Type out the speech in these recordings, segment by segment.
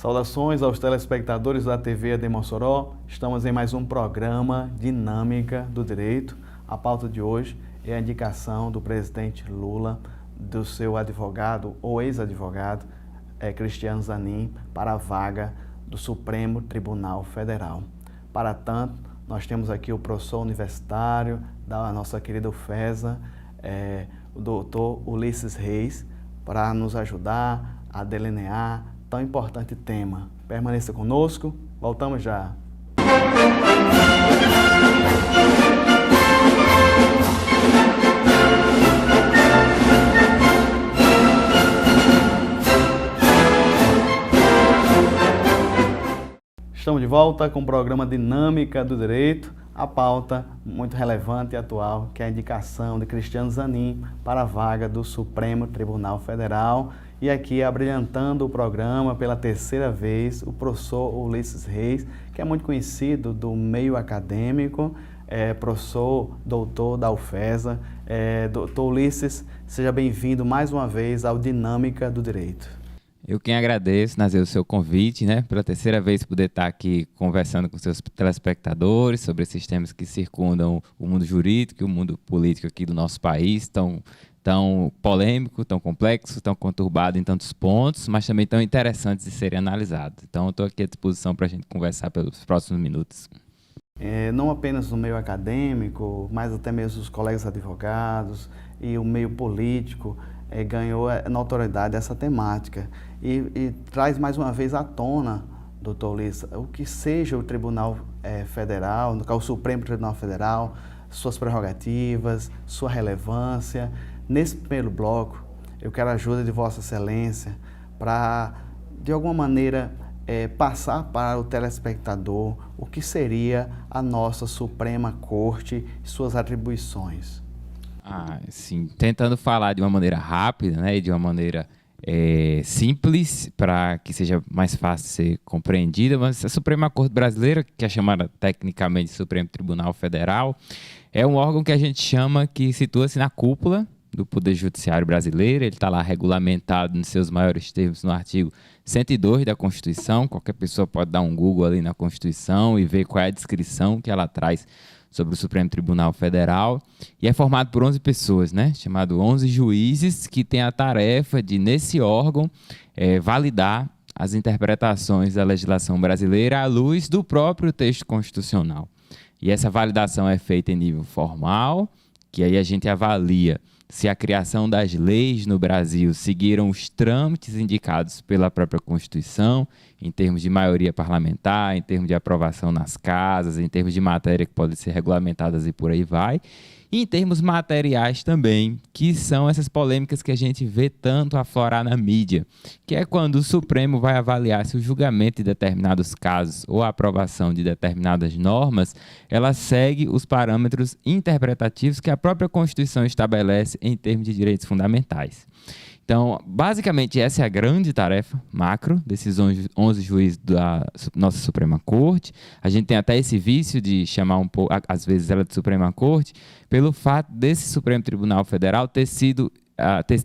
Saudações aos telespectadores da TV de Mossoró. Estamos em mais um programa Dinâmica do Direito. A pauta de hoje é a indicação do presidente Lula do seu advogado ou ex-advogado Cristiano Zanin para a vaga do Supremo Tribunal Federal. Para tanto, nós temos aqui o professor universitário da nossa querida UFESA, o doutor Ulisses Reis, para nos ajudar a delinear tão importante tema. Permaneça conosco, voltamos já. Estamos de volta com o programa Dinâmica do Direito, a pauta muito relevante e atual, que é a indicação de Cristiano Zanin para a vaga do Supremo Tribunal Federal. E aqui, abrilhantando o programa pela terceira vez, o professor Ulisses Reis, que é muito conhecido do meio acadêmico, professor doutor da UFESA. Doutor Ulisses, seja bem-vindo mais uma vez ao Dinâmica do Direito. Eu quem agradeço, Nazir, o seu convite, pela terceira vez poder estar aqui conversando com seus telespectadores sobre esses temas que circundam o mundo jurídico e o mundo político aqui do nosso país, tão polêmico, tão complexo, tão conturbado em tantos pontos, mas também tão interessantes de serem analisados. Então, eu estou aqui à disposição para a gente conversar pelos próximos minutos. Não apenas no meio acadêmico, mas até mesmo os colegas advogados e o meio político ganhou notoriedade essa temática e traz mais uma vez à tona, doutor Ulisses, o que seja o Tribunal Federal, no caso o Supremo Tribunal Federal, suas prerrogativas, sua relevância. Nesse primeiro bloco, eu quero a ajuda de Vossa Excelência para, de alguma maneira, passar para o telespectador o que seria a nossa Suprema Corte e suas atribuições. Sim, tentando falar de uma maneira rápida, e de uma maneira simples, para que seja mais fácil de ser compreendida, mas a Suprema Corte Brasileira, que é chamada tecnicamente Supremo Tribunal Federal, é um órgão que a gente chama que situa-se na cúpula do Poder Judiciário brasileiro. Ele está lá regulamentado nos seus maiores termos no artigo 102 da Constituição. Qualquer pessoa pode dar um Google ali na Constituição e ver qual é a descrição que ela traz sobre o Supremo Tribunal Federal, e é formado por 11 pessoas, chamado 11 juízes, que têm a tarefa de, nesse órgão, validar as interpretações da legislação brasileira à luz do próprio texto constitucional. E essa validação é feita em nível formal, que aí a gente avalia se a criação das leis no Brasil seguiram os trâmites indicados pela própria Constituição, em termos de maioria parlamentar, em termos de aprovação nas casas, em termos de matéria que podem ser regulamentadas e por aí vai, e em termos materiais também, que são essas polêmicas que a gente vê tanto aflorar na mídia, que é quando o Supremo vai avaliar se o julgamento de determinados casos ou a aprovação de determinadas normas, ela segue os parâmetros interpretativos que a própria Constituição estabelece em termos de direitos fundamentais. Então, basicamente, essa é a grande tarefa macro desses 11 juízes da nossa Suprema Corte. A gente tem até esse vício de chamar um pouco, às vezes, ela de Suprema Corte, pelo fato desse Supremo Tribunal Federal ter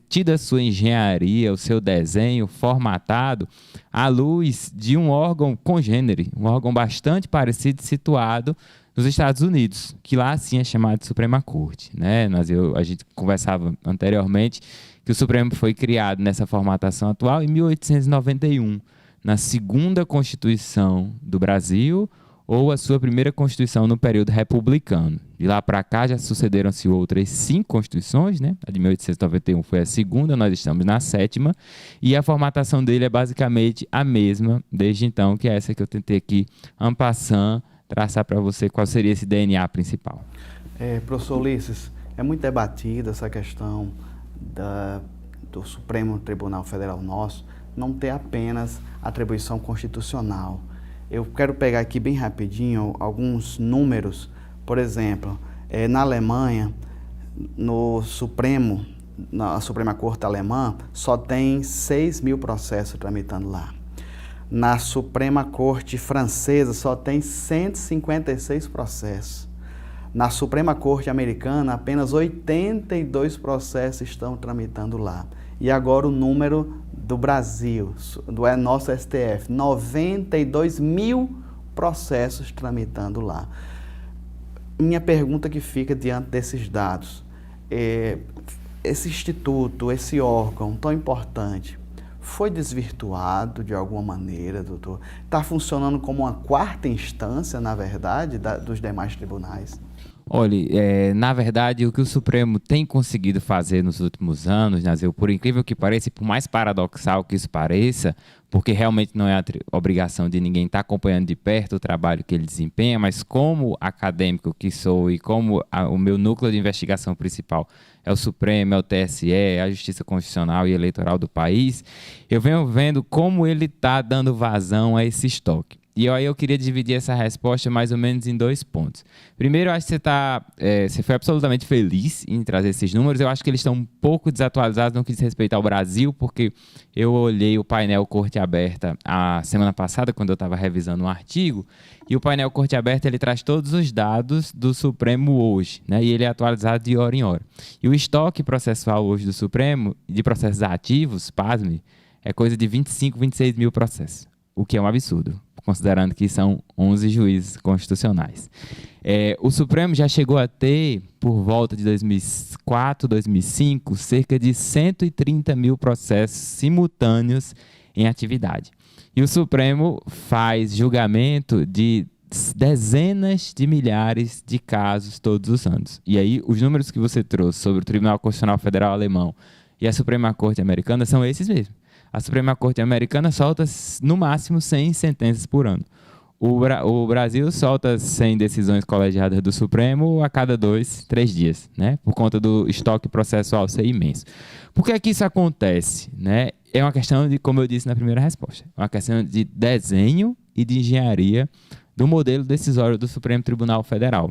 tido a sua engenharia, o seu desenho formatado à luz de um órgão congênere, um órgão bastante parecido situado nos Estados Unidos, que lá sim é chamado de Suprema Corte. A gente conversava anteriormente que o Supremo foi criado nessa formatação atual em 1891, na segunda Constituição do Brasil, ou a sua primeira Constituição no período republicano. De lá para cá já sucederam-se outras 5 Constituições, A de 1891 foi a segunda, nós estamos na 7ª, e a formatação dele é basicamente a mesma desde então, que é essa que eu tentei aqui, en passant, traçar para você qual seria esse DNA principal. Professor Ulisses, é muito debatida essa questão do Supremo Tribunal Federal nosso não ter apenas atribuição constitucional. Eu quero pegar aqui bem rapidinho alguns números. Por exemplo, na Alemanha, na Suprema Corte Alemã, só tem 6.000 processos tramitando lá. Na Suprema Corte Francesa, só tem 156 processos. Na Suprema Corte Americana, apenas 82 processos estão tramitando lá. E agora o número do Brasil, do nosso STF, 92 mil processos tramitando lá. Minha pergunta que fica diante desses dados, esse instituto, esse órgão tão importante, foi desvirtuado de alguma maneira, doutor? Está funcionando como uma quarta instância, na verdade, dos demais tribunais? Olha, na verdade, o que o Supremo tem conseguido fazer nos últimos anos, Nazil, por incrível que pareça, e por mais paradoxal que isso pareça, porque realmente não é a obrigação de ninguém estar acompanhando de perto o trabalho que ele desempenha, mas como acadêmico que sou e como o meu núcleo de investigação principal é o Supremo, é o TSE, é a Justiça Constitucional e Eleitoral do país, eu venho vendo como ele está dando vazão a esse estoque. E aí eu queria dividir essa resposta mais ou menos em 2 pontos. Primeiro, eu acho que você foi absolutamente feliz em trazer esses números. Eu acho que eles estão um pouco desatualizados no que diz respeito ao Brasil, porque eu olhei o painel Corte Aberta a semana passada, quando eu estava revisando um artigo, e o painel Corte Aberta ele traz todos os dados do Supremo hoje, né? E ele é atualizado de hora em hora. E o estoque processual hoje do Supremo, de processos ativos, pasme, é coisa de 25, 26 mil processos, o que é um absurdo, considerando que são 11 juízes constitucionais. O Supremo já chegou a ter, por volta de 2004, 2005, cerca de 130 mil processos simultâneos em atividade. E o Supremo faz julgamento de dezenas de milhares de casos todos os anos. E aí, os números que você trouxe sobre o Tribunal Constitucional Federal Alemão e a Suprema Corte Americana são esses mesmos. A Suprema Corte Americana solta, no máximo, 100 sentenças por ano. O Brasil solta 100 decisões colegiadas do Supremo a cada 2, 3 dias, né? Por conta do estoque processual ser imenso. Por que é que isso acontece, né? É uma questão de, como eu disse na primeira resposta, é uma questão de desenho e de engenharia do modelo decisório do Supremo Tribunal Federal.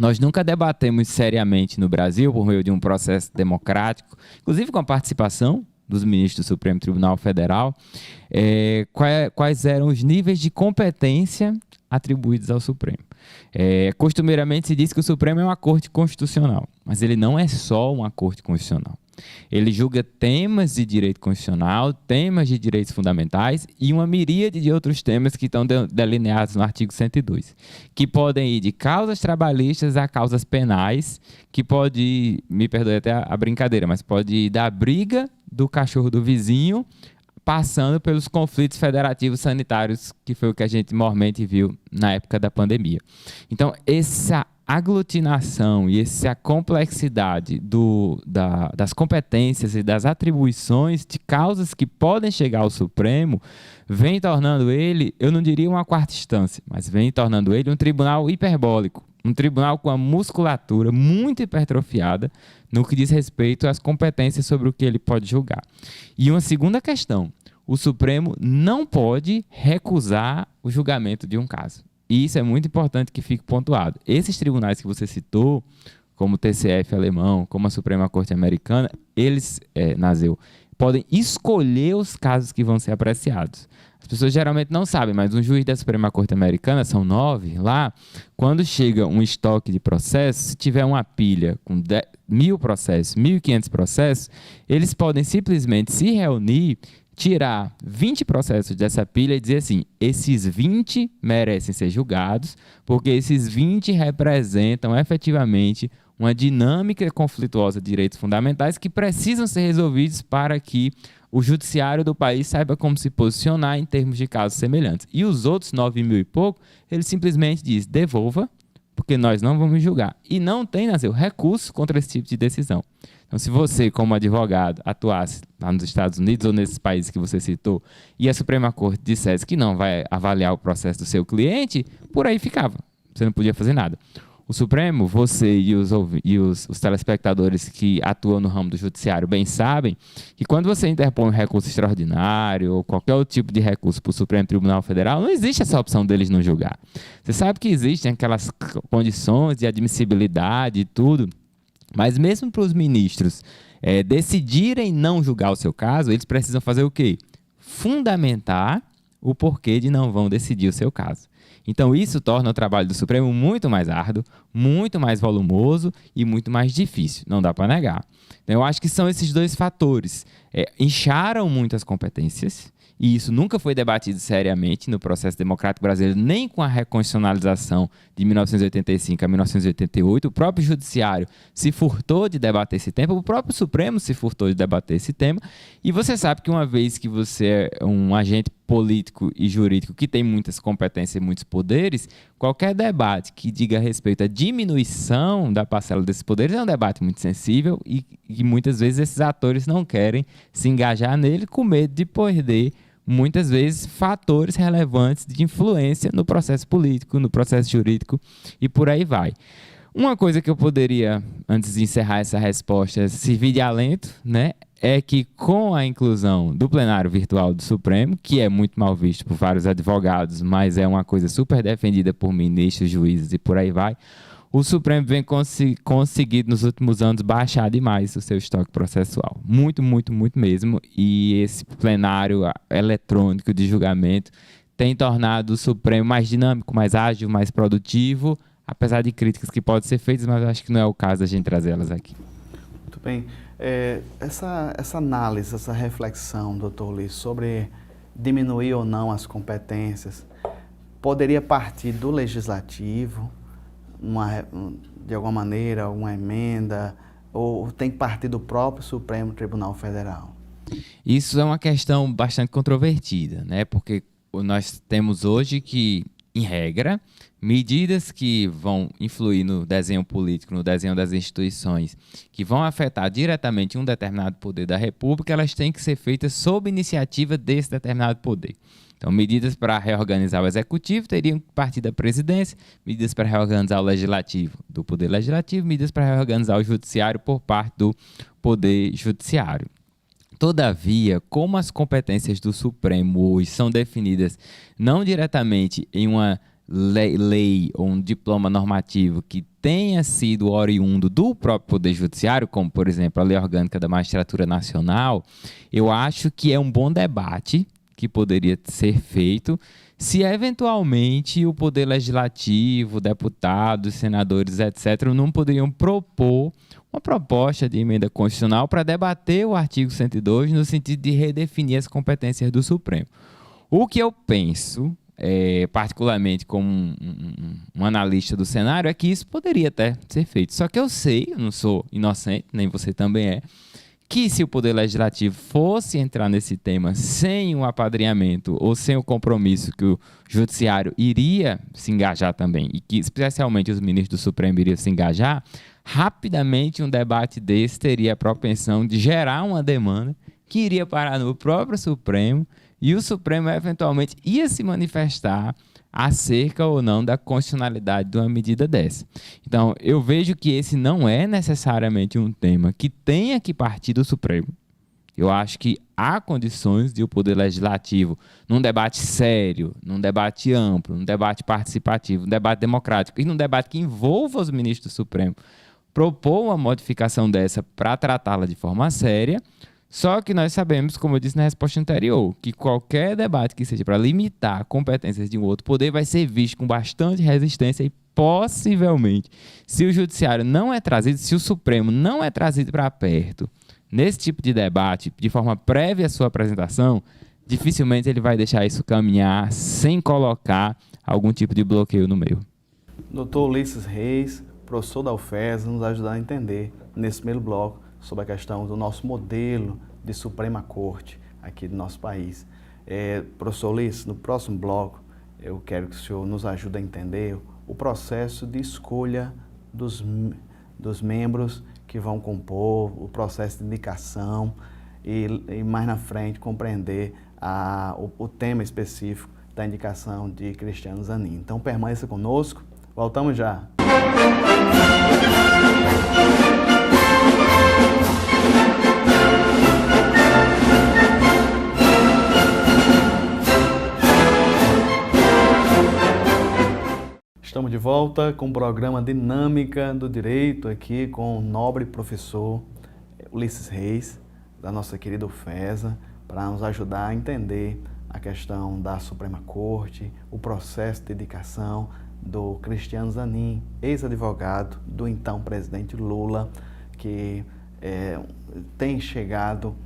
Nós nunca debatemos seriamente no Brasil, por meio de um processo democrático, inclusive com a participação dos ministros do Supremo Tribunal Federal, quais eram os níveis de competência atribuídos ao Supremo. Costumeiramente se diz que o Supremo é uma corte constitucional, mas ele não é só uma corte constitucional. Ele julga temas de direito constitucional, temas de direitos fundamentais e uma miríade de outros temas que estão delineados no artigo 102, que podem ir de causas trabalhistas a causas penais, que pode ir, me perdoe até a brincadeira, mas pode ir da briga do cachorro do vizinho, passando pelos conflitos federativos sanitários, que foi o que a gente mormente viu na época da pandemia. Então, essa aglutinação e essa complexidade das competências e das atribuições de causas que podem chegar ao Supremo vem tornando ele, eu não diria uma quarta instância, mas vem tornando ele um tribunal hiperbólico, um tribunal com a musculatura muito hipertrofiada no que diz respeito às competências sobre o que ele pode julgar. E uma segunda questão, o Supremo não pode recusar o julgamento de um caso. E isso é muito importante que fique pontuado. Esses tribunais que você citou, como o TCF alemão, como a Suprema Corte Americana, eles, Nazil, podem escolher os casos que vão ser apreciados. As pessoas geralmente não sabem, mas um juiz da Suprema Corte Americana, são 9 lá, quando chega um estoque de processos, se tiver uma pilha com 1.000 processos, 1.500 processos, eles podem simplesmente se reunir, tirar 20 processos dessa pilha e dizer assim, esses 20 merecem ser julgados, porque esses 20 representam efetivamente uma dinâmica conflituosa de direitos fundamentais que precisam ser resolvidos para que o judiciário do país saiba como se posicionar em termos de casos semelhantes. E os outros 9.000 e pouco, ele simplesmente diz, devolva, porque nós não vamos julgar. E não tem, Nazil, recurso contra esse tipo de decisão. Então, se você, como advogado, atuasse lá nos Estados Unidos ou nesses países que você citou, e a Suprema Corte dissesse que não vai avaliar o processo do seu cliente, por aí ficava. Você não podia fazer nada. O Supremo, você e os telespectadores que atuam no ramo do judiciário bem sabem que quando você interpõe um recurso extraordinário ou qualquer outro tipo de recurso para o Supremo Tribunal Federal, não existe essa opção deles não julgar. Você sabe que existem aquelas condições de admissibilidade e tudo, mas mesmo para os ministros decidirem não julgar o seu caso, eles precisam fazer o quê? Fundamentar o porquê de não vão decidir o seu caso. Então, isso torna o trabalho do Supremo muito mais árduo, muito mais volumoso e muito mais difícil. Não dá para negar. Então, eu acho que são esses dois fatores. incharam muitas competências, e isso nunca foi debatido seriamente no processo democrático brasileiro, nem com a reconstitucionalização de 1985 a 1988. O próprio Judiciário se furtou de debater esse tema, o próprio Supremo se furtou de debater esse tema, e você sabe que uma vez que você é um agente político e jurídico que tem muitas competências e muitos poderes, qualquer debate que diga respeito à diminuição da parcela desses poderes é um debate muito sensível e muitas vezes esses atores não querem se engajar nele com medo de perder, muitas vezes, fatores relevantes de influência no processo político, no processo jurídico e por aí vai. Uma coisa que eu poderia, antes de encerrar essa resposta, servir de alento, né, é que com a inclusão do plenário virtual do Supremo, que é muito mal visto por vários advogados, mas é uma coisa super defendida por ministros, juízes e por aí vai, o Supremo vem conseguido nos últimos anos baixar demais o seu estoque processual. Muito, muito, muito mesmo. E esse plenário eletrônico de julgamento tem tornado o Supremo mais dinâmico, mais ágil, mais produtivo, apesar de críticas que podem ser feitas, mas eu acho que não é o caso da gente trazer elas aqui. Muito bem. Essa análise, essa reflexão, doutor Ulisses, sobre diminuir ou não as competências, poderia partir do legislativo, de alguma maneira, alguma emenda, ou tem que partir do próprio Supremo Tribunal Federal? Isso é uma questão bastante controvertida, né? Porque nós temos hoje que, em regra, medidas que vão influir no desenho político, no desenho das instituições, que vão afetar diretamente um determinado poder da República, elas têm que ser feitas sob iniciativa desse determinado poder. Então, medidas para reorganizar o Executivo teriam que partir da Presidência, medidas para reorganizar o Legislativo do Poder Legislativo, medidas para reorganizar o Judiciário por parte do Poder Judiciário. Todavia, como as competências do Supremo hoje são definidas não diretamente em uma lei ou um diploma normativo que tenha sido oriundo do próprio Poder Judiciário, como, por exemplo, a Lei Orgânica da Magistratura Nacional, eu acho que é um bom debate que poderia ser feito se eventualmente o Poder Legislativo, deputados, senadores, etc., não poderiam propor uma proposta de emenda constitucional para debater o artigo 102 no sentido de redefinir as competências do Supremo. O que eu penso, particularmente como um analista do cenário, é que isso poderia até ser feito. Só que eu sei, eu não sou inocente, nem você também é, que se o Poder Legislativo fosse entrar nesse tema sem um apadrinhamento ou sem o compromisso que o Judiciário iria se engajar também, e que especialmente os ministros do Supremo iriam se engajar, rapidamente um debate desse teria a propensão de gerar uma demanda que iria parar no próprio Supremo, e o Supremo eventualmente ia se manifestar acerca ou não da constitucionalidade de uma medida dessa. Então, eu vejo que esse não é necessariamente um tema que tenha que partir do Supremo. Eu acho que há condições de o Poder Legislativo, num debate sério, num debate amplo, num debate participativo, num debate democrático e num debate que envolva os ministros do Supremo, propor uma modificação dessa para tratá-la de forma séria. Só que nós sabemos, como eu disse na resposta anterior, que qualquer debate que seja para limitar competências de um outro poder vai ser visto com bastante resistência e, possivelmente, se o Judiciário não é trazido, se o Supremo não é trazido para perto nesse tipo de debate, de forma prévia à sua apresentação, dificilmente ele vai deixar isso caminhar sem colocar algum tipo de bloqueio no meio. Doutor Ulisses Reis, professor da UFES, nos ajudar a entender, nesse primeiro bloco, sobre a questão do nosso modelo de Suprema Corte aqui do nosso país. Professor Ulisses, no próximo bloco, eu quero que o senhor nos ajude a entender o processo de escolha dos membros que vão compor, o processo de indicação e mais na frente compreender o tema específico da indicação de Cristiano Zanin. Então permaneça conosco, voltamos já. Estamos de volta com o programa Dinâmica do Direito, aqui com o nobre professor Ulisses Reis, da nossa querida UFESA, para nos ajudar a entender a questão da Suprema Corte, o processo de indicação do Cristiano Zanin, ex-advogado do então presidente Lula, que tem chegado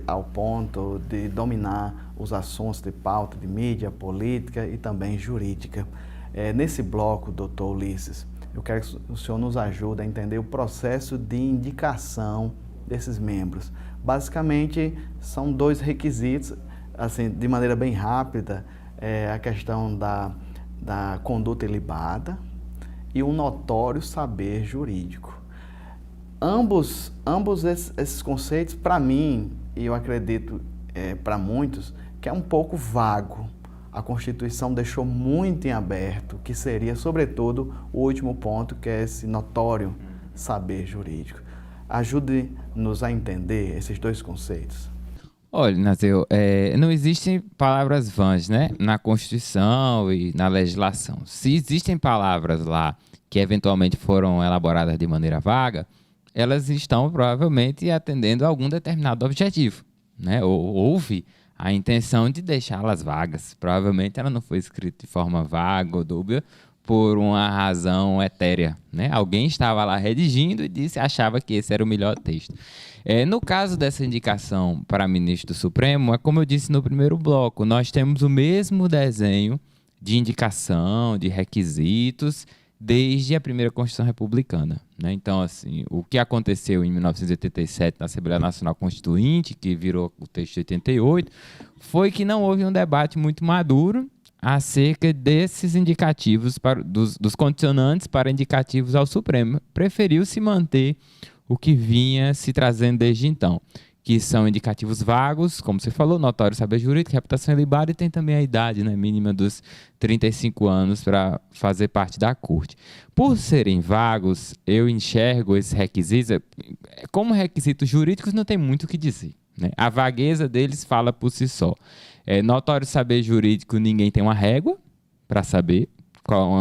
ao ponto de dominar os assuntos de pauta de mídia, política e também jurídica. Nesse bloco, doutor Ulisses, eu quero que o senhor nos ajude a entender o processo de indicação desses membros. Basicamente, são 2 requisitos, assim, de maneira bem rápida, a questão da conduta ilibada e um notório saber jurídico. Ambos esses conceitos, para mim, e eu acredito para muitos, que é um pouco vago. A Constituição deixou muito em aberto, que seria, sobretudo, o último ponto, que é esse notório saber jurídico. Ajude-nos a entender esses 2 conceitos. Olha, Naseu, não existem palavras vãs, né, na Constituição e na legislação. Se existem palavras lá que eventualmente foram elaboradas de maneira vaga, elas estão provavelmente atendendo a algum determinado objetivo, né? Houve a intenção de deixá-las vagas. Provavelmente ela não foi escrita de forma vaga ou dúbia por uma razão etérea, né? Alguém estava lá redigindo e achava que esse era o melhor texto. No caso dessa indicação para ministro do Supremo, é como eu disse no primeiro bloco, nós temos o mesmo desenho de indicação, de requisitos, desde a primeira Constituição Republicana, né? Então, assim, o que aconteceu em 1987 na Assembleia Nacional Constituinte, que virou o texto de 88, foi que não houve um debate muito maduro acerca desses indicativos, dos condicionantes para indicativos ao Supremo. Preferiu-se manter o que vinha se trazendo desde então, que são indicativos vagos, como você falou, notório saber jurídico, reputação ilibada, e tem também a idade, né, mínima dos 35 anos para fazer parte da corte. Por serem vagos, eu enxergo esses requisitos, como requisitos jurídicos não tem muito o que dizer, né? A vagueza deles fala por si só. Notório saber jurídico, ninguém tem uma régua para saber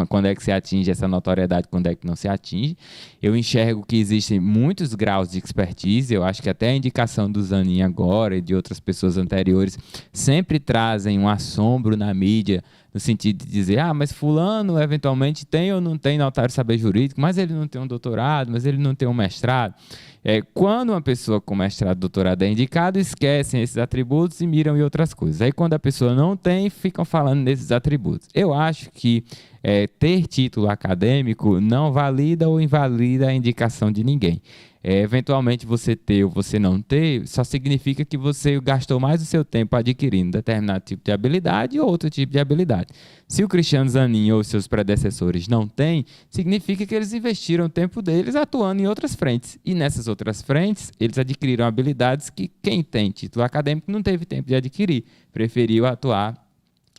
quando é que se atinge essa notoriedade, quando é que não se atinge. Eu enxergo que existem muitos graus de expertise. Eu acho que até a indicação do Zanin agora e de outras pessoas anteriores sempre trazem um assombro na mídia, no sentido de dizer, mas fulano eventualmente tem ou não tem notório saber jurídico, mas ele não tem um doutorado, mas ele não tem um mestrado. Quando uma pessoa com mestrado e doutorado é indicado, esquecem esses atributos e miram em outras coisas. Aí quando a pessoa não tem, ficam falando desses atributos. Eu acho que ter título acadêmico não valida ou invalida a indicação de ninguém. Eventualmente você ter ou você não ter, só significa que você gastou mais do seu tempo adquirindo determinado tipo de habilidade ou outro tipo de habilidade. Se o Cristiano Zanin ou seus predecessores não têm, significa que eles investiram o tempo deles atuando em outras frentes. E nessas outras frentes, eles adquiriram habilidades que quem tem título acadêmico não teve tempo de adquirir, preferiu atuar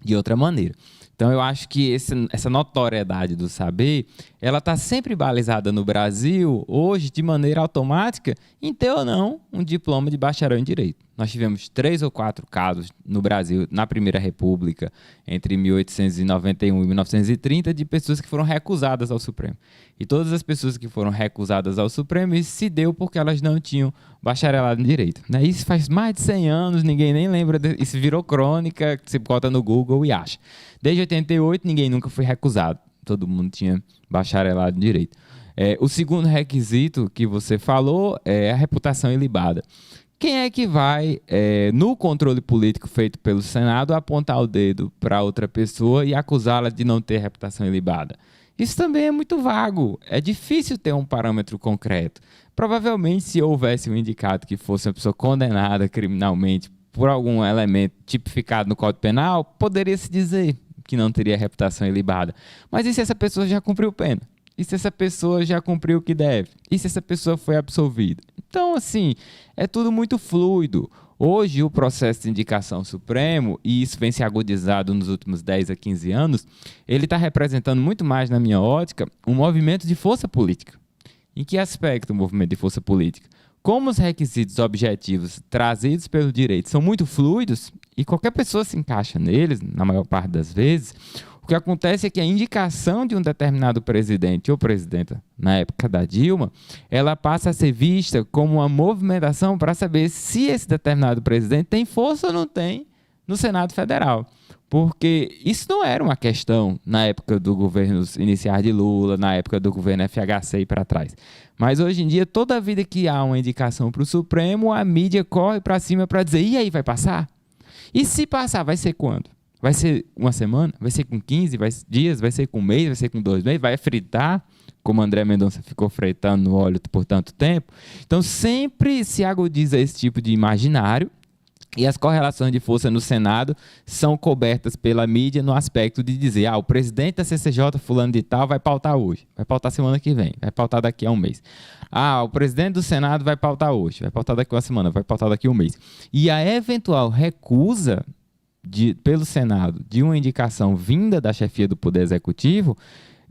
de outra maneira. Então, eu acho que essa notoriedade do saber, ela está sempre balizada no Brasil, hoje, de maneira automática, em ter ou não um diploma de bacharel em Direito. Nós tivemos 3 ou 4 casos no Brasil, na Primeira República, entre 1891 e 1930, de pessoas que foram recusadas ao Supremo. E todas as pessoas que foram recusadas ao Supremo, isso se deu porque elas não tinham bacharelado em Direito, né? Isso faz mais de 100 anos, ninguém nem lembra, isso virou crônica, que você bota no Google e acha. Desde 88, ninguém nunca foi recusado, todo mundo tinha bacharelado em Direito. O segundo requisito que você falou é a reputação ilibada. Quem é que vai, no controle político feito pelo Senado, apontar o dedo para outra pessoa e acusá-la de não ter reputação ilibada? Isso também é muito vago, é difícil ter um parâmetro concreto. Provavelmente, se houvesse um indicado que fosse uma pessoa condenada criminalmente por algum elemento tipificado no Código Penal, poderia se dizer que não teria reputação ilibada. Mas e se essa pessoa já cumpriu pena? E se essa pessoa já cumpriu o que deve? E se essa pessoa foi absolvida? Então, assim, é tudo muito fluido. Hoje, o processo de indicação Supremo, e isso vem se agudizado nos últimos 10 a 15 anos, ele está representando muito mais, na minha ótica, um movimento de força política. Em que aspecto o movimento de força política? Como os requisitos objetivos trazidos pelo direito são muito fluidos, e qualquer pessoa se encaixa neles, na maior parte das vezes, o que acontece é que a indicação de um determinado presidente ou presidenta, na época da Dilma, ela passa a ser vista como uma movimentação para saber se esse determinado presidente tem força ou não tem no Senado Federal. Porque isso não era uma questão na época do governo inicial de Lula, na época do governo FHC e para trás. Mas hoje em dia, toda vida que há uma indicação para o Supremo, a mídia corre para cima para dizer, e aí, vai passar? E se passar, vai ser quando? Vai ser uma semana? Vai ser com 15 dias? Vai ser com um mês? Vai ser com 2 meses? Vai fritar, como André Mendonça ficou fritando no óleo por tanto tempo? Então, sempre se agudiza esse tipo de imaginário. E as correlações de força no Senado são cobertas pela mídia no aspecto de dizer, o presidente da CCJ, fulano de tal, vai pautar hoje, vai pautar semana que vem, vai pautar daqui a um mês. O presidente do Senado vai pautar hoje, vai pautar daqui a uma semana, vai pautar daqui a um mês. E a eventual recusa pelo Senado de uma indicação vinda da chefia do Poder Executivo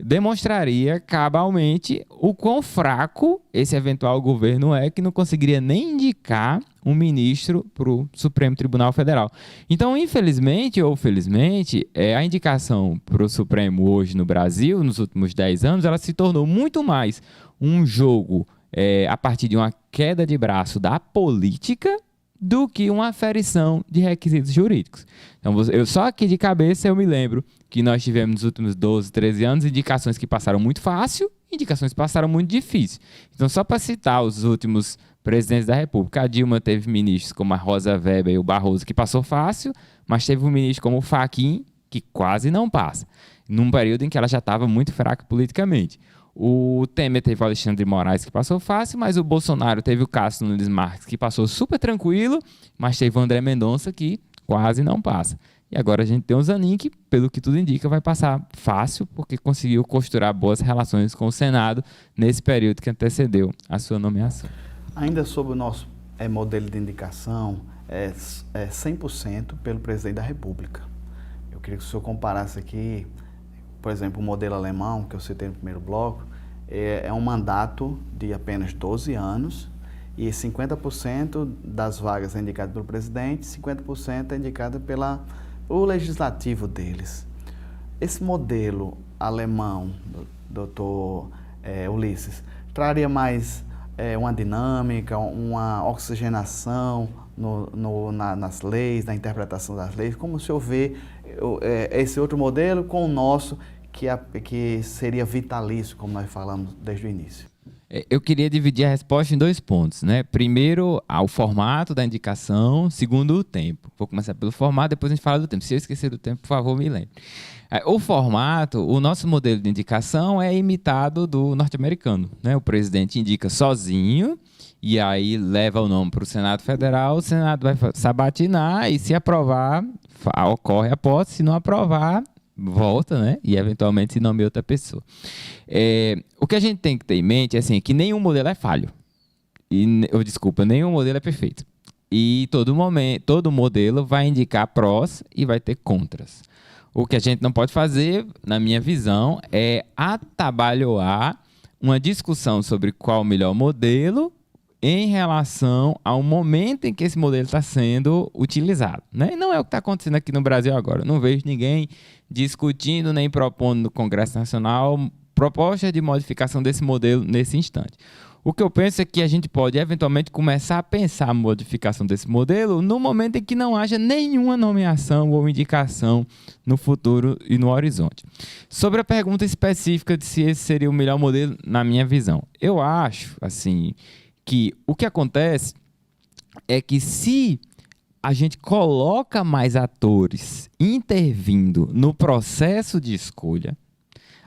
demonstraria cabalmente o quão fraco esse eventual governo é, que não conseguiria nem indicar um ministro para o Supremo Tribunal Federal. Então, infelizmente ou felizmente, a indicação para o Supremo hoje no Brasil, nos últimos 10 anos, ela se tornou muito mais um jogo a partir de uma queda de braço da política do que uma aferição de requisitos jurídicos. Então, só aqui de cabeça eu me lembro que nós tivemos nos últimos 12, 13 anos indicações que passaram muito fácil e indicações que passaram muito difícil. Então, só para citar os últimos presidentes da República, a Dilma teve ministros como a Rosa Weber e o Barroso, que passou fácil, mas teve um ministro como o Fachin, que quase não passa, num período em que ela já estava muito fraca politicamente. O Temer teve o Alexandre de Moraes, que passou fácil, mas o Bolsonaro teve o Cássio Nunes Marques, que passou super tranquilo, mas teve o André Mendonça, que quase não passa. E agora a gente tem o Zanin, que, pelo que tudo indica, vai passar fácil, porque conseguiu costurar boas relações com o Senado nesse período que antecedeu a sua nomeação. Ainda sobre o nosso modelo de indicação, é 100% pelo presidente da República. Eu queria que o senhor comparasse aqui, por exemplo, o modelo alemão, que eu citei no primeiro bloco, é um mandato de apenas 12 anos e 50% das vagas é indicado pelo presidente, 50% é indicado pelo legislativo deles. Esse modelo alemão, doutor Ulisses, traria mais uma dinâmica, uma oxigenação nas leis, na interpretação das leis? Como o senhor vê esse outro modelo com o nosso, que seria vitalício, como nós falamos desde o início? Eu queria dividir a resposta em 2 pontos, né? Primeiro, o formato da indicação. Segundo, o tempo. Vou começar pelo formato, depois a gente fala do tempo. Se eu esquecer do tempo, por favor, me lembre. O formato, o nosso modelo de indicação é imitado do norte-americano, né? O presidente indica sozinho e aí leva o nome para o Senado Federal, o Senado vai sabatinar e, se aprovar, ocorre a posse. Se não aprovar, volta, né? E eventualmente se nomeia outra pessoa. O que a gente tem que ter em mente é assim, que nenhum modelo é falho. Nenhum modelo é perfeito. E todo modelo vai indicar prós e vai ter contras. O que a gente não pode fazer, na minha visão, é atabalhoar uma discussão sobre qual o melhor modelo em relação ao momento em que esse modelo está sendo utilizado, né? E não é o que está acontecendo aqui no Brasil agora. Eu não vejo ninguém discutindo nem propondo no Congresso Nacional propostas de modificação desse modelo nesse instante. O que eu penso é que a gente pode eventualmente começar a pensar a modificação desse modelo no momento em que não haja nenhuma nomeação ou indicação no futuro e no horizonte. Sobre a pergunta específica de se esse seria o melhor modelo, na minha visão, eu acho assim, que o que acontece é que, se a gente coloca mais atores intervindo no processo de escolha,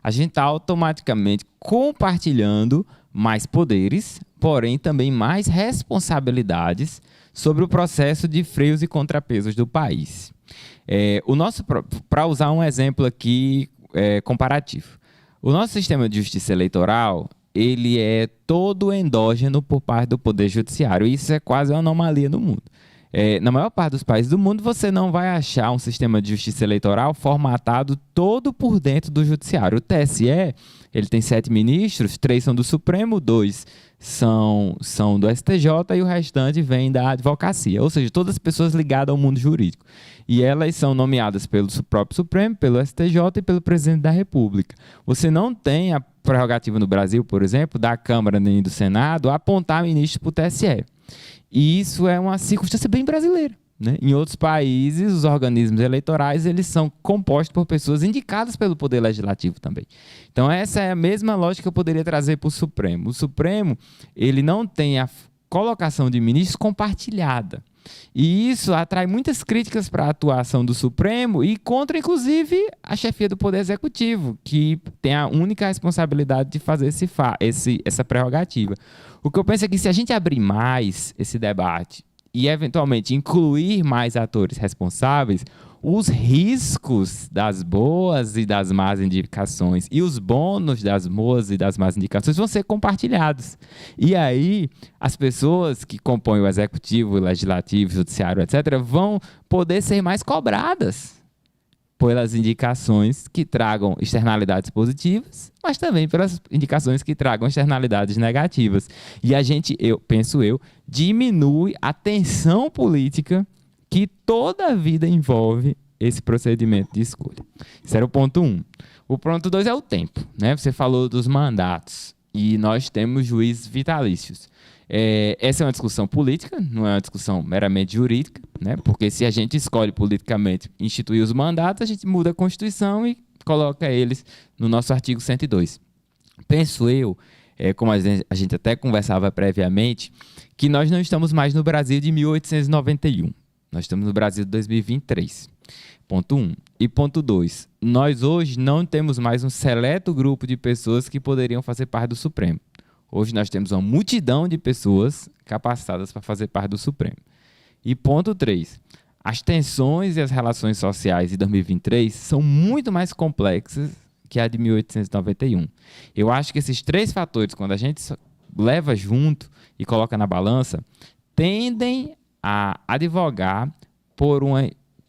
a gente está automaticamente compartilhando mais poderes, porém também mais responsabilidades sobre o processo de freios e contrapesos do país. Para usar um exemplo aqui comparativo, o nosso sistema de justiça eleitoral, ele é todo endógeno por parte do Poder Judiciário. Isso é quase uma anomalia no mundo. Na maior parte dos países do mundo, você não vai achar um sistema de justiça eleitoral formatado todo por dentro do Judiciário. O TSE, ele tem 7 ministros, 3 são do Supremo, 2 são do STJ e o restante vem da advocacia. Ou seja, todas as pessoas ligadas ao mundo jurídico. E elas são nomeadas pelo próprio Supremo, pelo STJ e pelo Presidente da República. Você não tem a prerrogativa no Brasil, por exemplo, da Câmara nem do Senado, apontar ministros para o TSE. E isso é uma circunstância bem brasileira. né? Em outros países, os organismos eleitorais eles são compostos por pessoas indicadas pelo Poder Legislativo também. Então, essa é a mesma lógica que eu poderia trazer para o Supremo. O Supremo ele não tem a colocação de ministros compartilhada. E isso atrai muitas críticas para a atuação do Supremo e contra, inclusive, a chefia do Poder Executivo, que tem a única responsabilidade de fazer essa prerrogativa. O que eu penso é que se a gente abrir mais esse debate e, eventualmente, incluir mais atores responsáveis, os riscos das boas e das más indicações e os bônus das boas e das más indicações vão ser compartilhados. E aí, as pessoas que compõem o Executivo, o Legislativo, o Judiciário, etc., vão poder ser mais cobradas pelas indicações que tragam externalidades positivas, mas também pelas indicações que tragam externalidades negativas. E a gente, penso eu, diminui a tensão política que toda a vida envolve esse procedimento de escolha. Esse era o ponto 1. O ponto 2 é o tempo, né? Você falou dos mandatos e nós temos juízes vitalícios. Essa é uma discussão política, não é uma discussão meramente jurídica, né? Porque se a gente escolhe politicamente instituir os mandatos, a gente muda a Constituição e coloca eles no nosso artigo 102. Penso eu, como a gente até conversava previamente, que nós não estamos mais no Brasil de 1891. Nós estamos no Brasil de 2023. Ponto 1. E ponto 2. Nós hoje não temos mais um seleto grupo de pessoas que poderiam fazer parte do Supremo. Hoje nós temos uma multidão de pessoas capacitadas para fazer parte do Supremo. E ponto 3. As tensões e as relações sociais de 2023 são muito mais complexas que a de 1891. Eu acho que esses 3 fatores, quando a gente leva junto e coloca na balança, tendem a advogar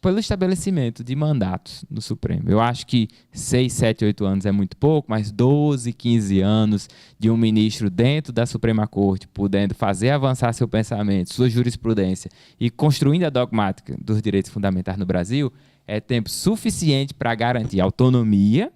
pelo estabelecimento de mandatos no Supremo. Eu acho que 6, 7, 8 anos é muito pouco, mas 12, 15 anos de um ministro dentro da Suprema Corte, podendo fazer avançar seu pensamento, sua jurisprudência e construindo a dogmática dos direitos fundamentais no Brasil, é tempo suficiente para garantir autonomia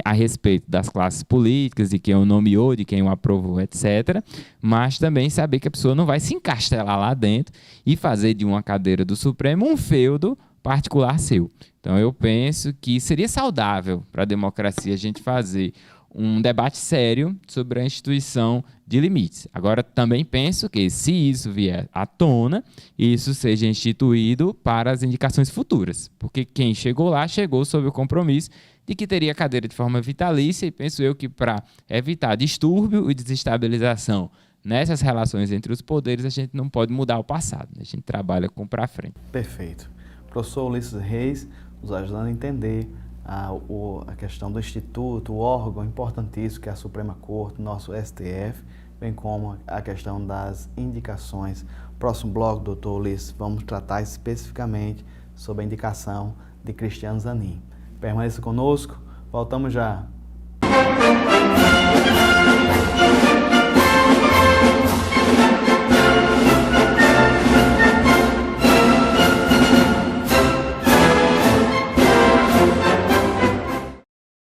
a respeito das classes políticas, de quem o nomeou, de quem o aprovou, etc. Mas também saber que a pessoa não vai se encastelar lá dentro e fazer de uma cadeira do Supremo um feudo particular seu. Então, eu penso que seria saudável para a democracia a gente fazer um debate sério sobre a instituição de limites. Agora, também penso que, se isso vier à tona, isso seja instituído para as indicações futuras, porque quem chegou lá, chegou sob o compromisso de que teria cadeira de forma vitalícia, e penso eu que, para evitar distúrbio e desestabilização nessas relações entre os poderes, a gente não pode mudar o passado, né? A gente trabalha com para frente. Perfeito. Professor Ulisses Reis nos ajudando a entender a questão do Instituto, o órgão importantíssimo que é a Suprema Corte, nosso STF, bem como a questão das indicações. Próximo bloco, doutor Ulisses, vamos tratar especificamente sobre a indicação de Cristiano Zanin. Permaneça conosco, voltamos já.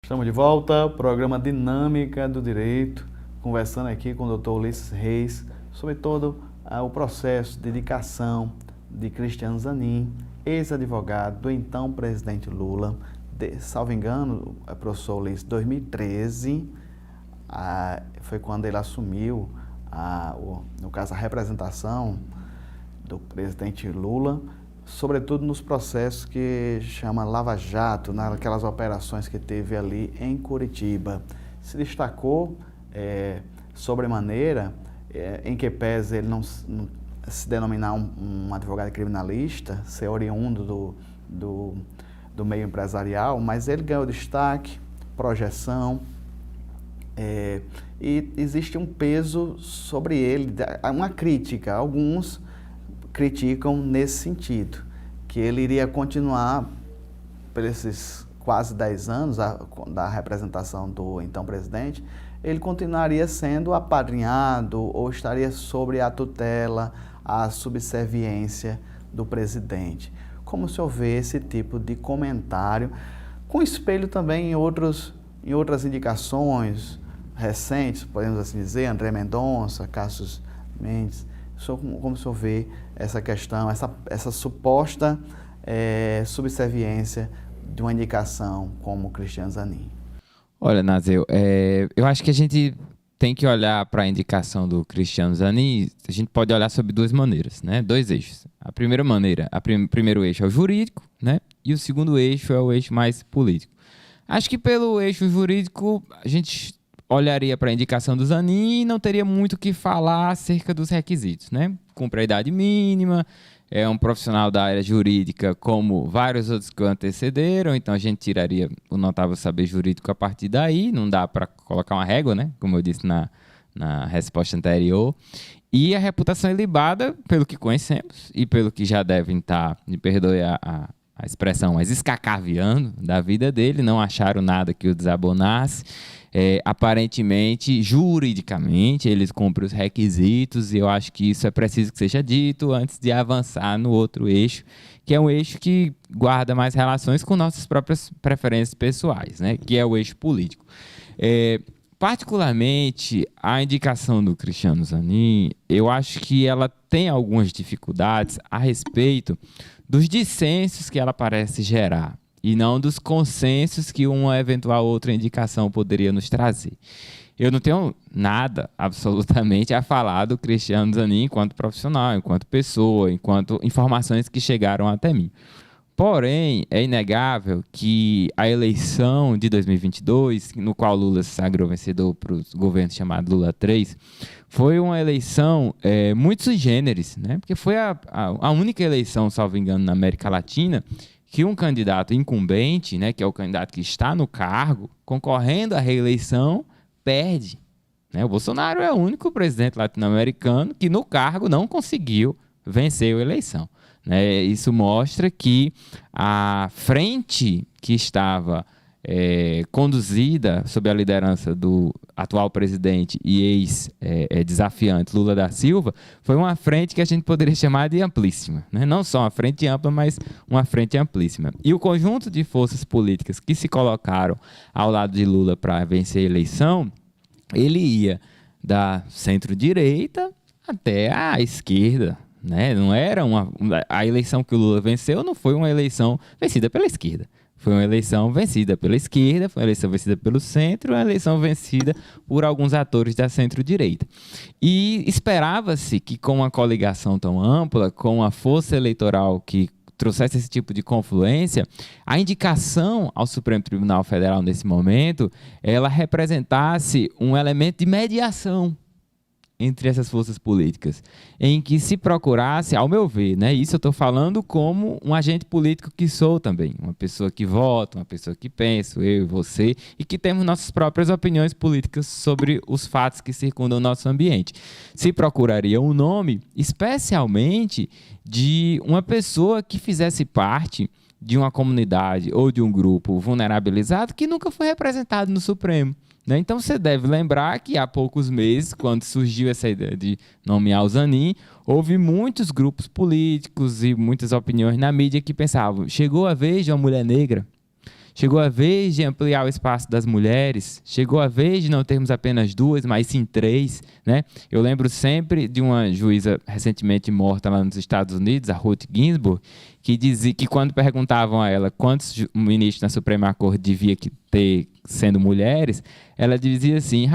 Estamos de volta, programa Dinâmica do Direito, conversando aqui com o Dr. Ulisses Reis sobre todo o processo de indicação de Cristiano Zanin, ex-advogado do então presidente Lula, salvo engano, professor Ulisses, 2013, foi quando ele assumiu, no caso, a representação do presidente Lula, sobretudo nos processos que chama Lava Jato, naquelas operações que teve ali em Curitiba. Se destacou sobremaneira, em que pese ele não se denominar um advogado criminalista, ser oriundo do meio empresarial, mas ele ganhou destaque, projeção, e existe um peso sobre ele, uma crítica. Alguns criticam nesse sentido, que ele iria continuar por esses quase 10 anos da representação do então presidente, ele continuaria sendo apadrinhado ou estaria sobre a tutela, a subserviência do presidente. Como o senhor vê esse tipo de comentário, com espelho também em outras indicações recentes, podemos assim dizer, André Mendonça, Cassius Mendes, Como o senhor vê essa questão, essa suposta subserviência de uma indicação como Cristiano Zanin? Olha, Nazeu, eu acho que a gente tem que olhar para a indicação do Cristiano Zanin, a gente pode olhar sobre duas maneiras, né? Dois eixos. A primeira maneira, primeiro eixo é o jurídico, né? E o segundo eixo é o eixo mais político. Acho que pelo eixo jurídico, a gente olharia para a indicação do Zanin e não teria muito o que falar acerca dos requisitos, né? Cumpre a idade mínima, é um profissional da área jurídica como vários outros que o antecederam, então a gente tiraria o notável saber jurídico a partir daí, não dá para colocar uma régua, né? Como eu disse na resposta anterior. E a reputação ilibada, pelo que conhecemos e pelo que já devem estar, me perdoe a expressão, mas escacaviando da vida dele, não acharam nada que o desabonasse. Aparentemente, juridicamente, eles cumprem os requisitos e eu acho que isso é preciso que seja dito antes de avançar no outro eixo, que é um eixo que guarda mais relações com nossas próprias preferências pessoais, né? Que é o eixo político. Particularmente, a indicação do Cristiano Zanin, eu acho que ela tem algumas dificuldades a respeito dos dissensos que ela parece gerar e não dos consensos que uma eventual outra indicação poderia nos trazer. Eu não tenho nada, absolutamente, a falar do Cristiano Zanin enquanto profissional, enquanto pessoa, enquanto informações que chegaram até mim. Porém, é inegável que a eleição de 2022, no qual Lula se sagrou vencedor para o governo chamado Lula 3, foi uma eleição muito sui generis, né? Porque foi a única eleição, salvo engano, na América Latina, que um candidato incumbente, né, que é o candidato que está no cargo, concorrendo à reeleição, perde. Né? O Bolsonaro é o único presidente latino-americano que no cargo não conseguiu vencer a eleição. Né? Isso mostra que a frente que estava conduzida sob a liderança do atual presidente e ex-desafiante Lula da Silva foi uma frente que a gente poderia chamar de amplíssima. Né? Não só uma frente ampla, mas uma frente amplíssima. E o conjunto de forças políticas que se colocaram ao lado de Lula para vencer a eleição, ele ia da centro-direita até a esquerda. Né? Não era a eleição que o Lula venceu não foi uma eleição vencida pela esquerda. Foi uma eleição vencida pela esquerda, foi uma eleição vencida pelo centro, uma eleição vencida por alguns atores da centro-direita. E esperava-se que com uma coligação tão ampla, com uma força eleitoral que trouxesse esse tipo de confluência, a indicação ao Supremo Tribunal Federal nesse momento, ela representasse um elemento de mediação entre essas forças políticas, em que se procurasse, ao meu ver, né, isso eu estou falando como um agente político que sou também, uma pessoa que vota, uma pessoa que pensa, eu e você, e que temos nossas próprias opiniões políticas sobre os fatos que circundam o nosso ambiente. Se procuraria um nome, especialmente de uma pessoa que fizesse parte de uma comunidade ou de um grupo vulnerabilizado que nunca foi representado no Supremo. Né? Então você deve lembrar que há poucos meses, quando surgiu essa ideia de nomear o Zanin, houve muitos grupos políticos e muitas opiniões na mídia que pensavam: chegou a vez de uma mulher negra, chegou a vez de ampliar o espaço das mulheres, chegou a vez de não termos apenas duas, mas sim três. Né? Eu lembro sempre de uma juíza recentemente morta lá nos Estados Unidos, a Ruth Ginsburg, que dizia que quando perguntavam a ela quantos ministros na Suprema Corte devia ter sendo mulheres, ela dizia assim: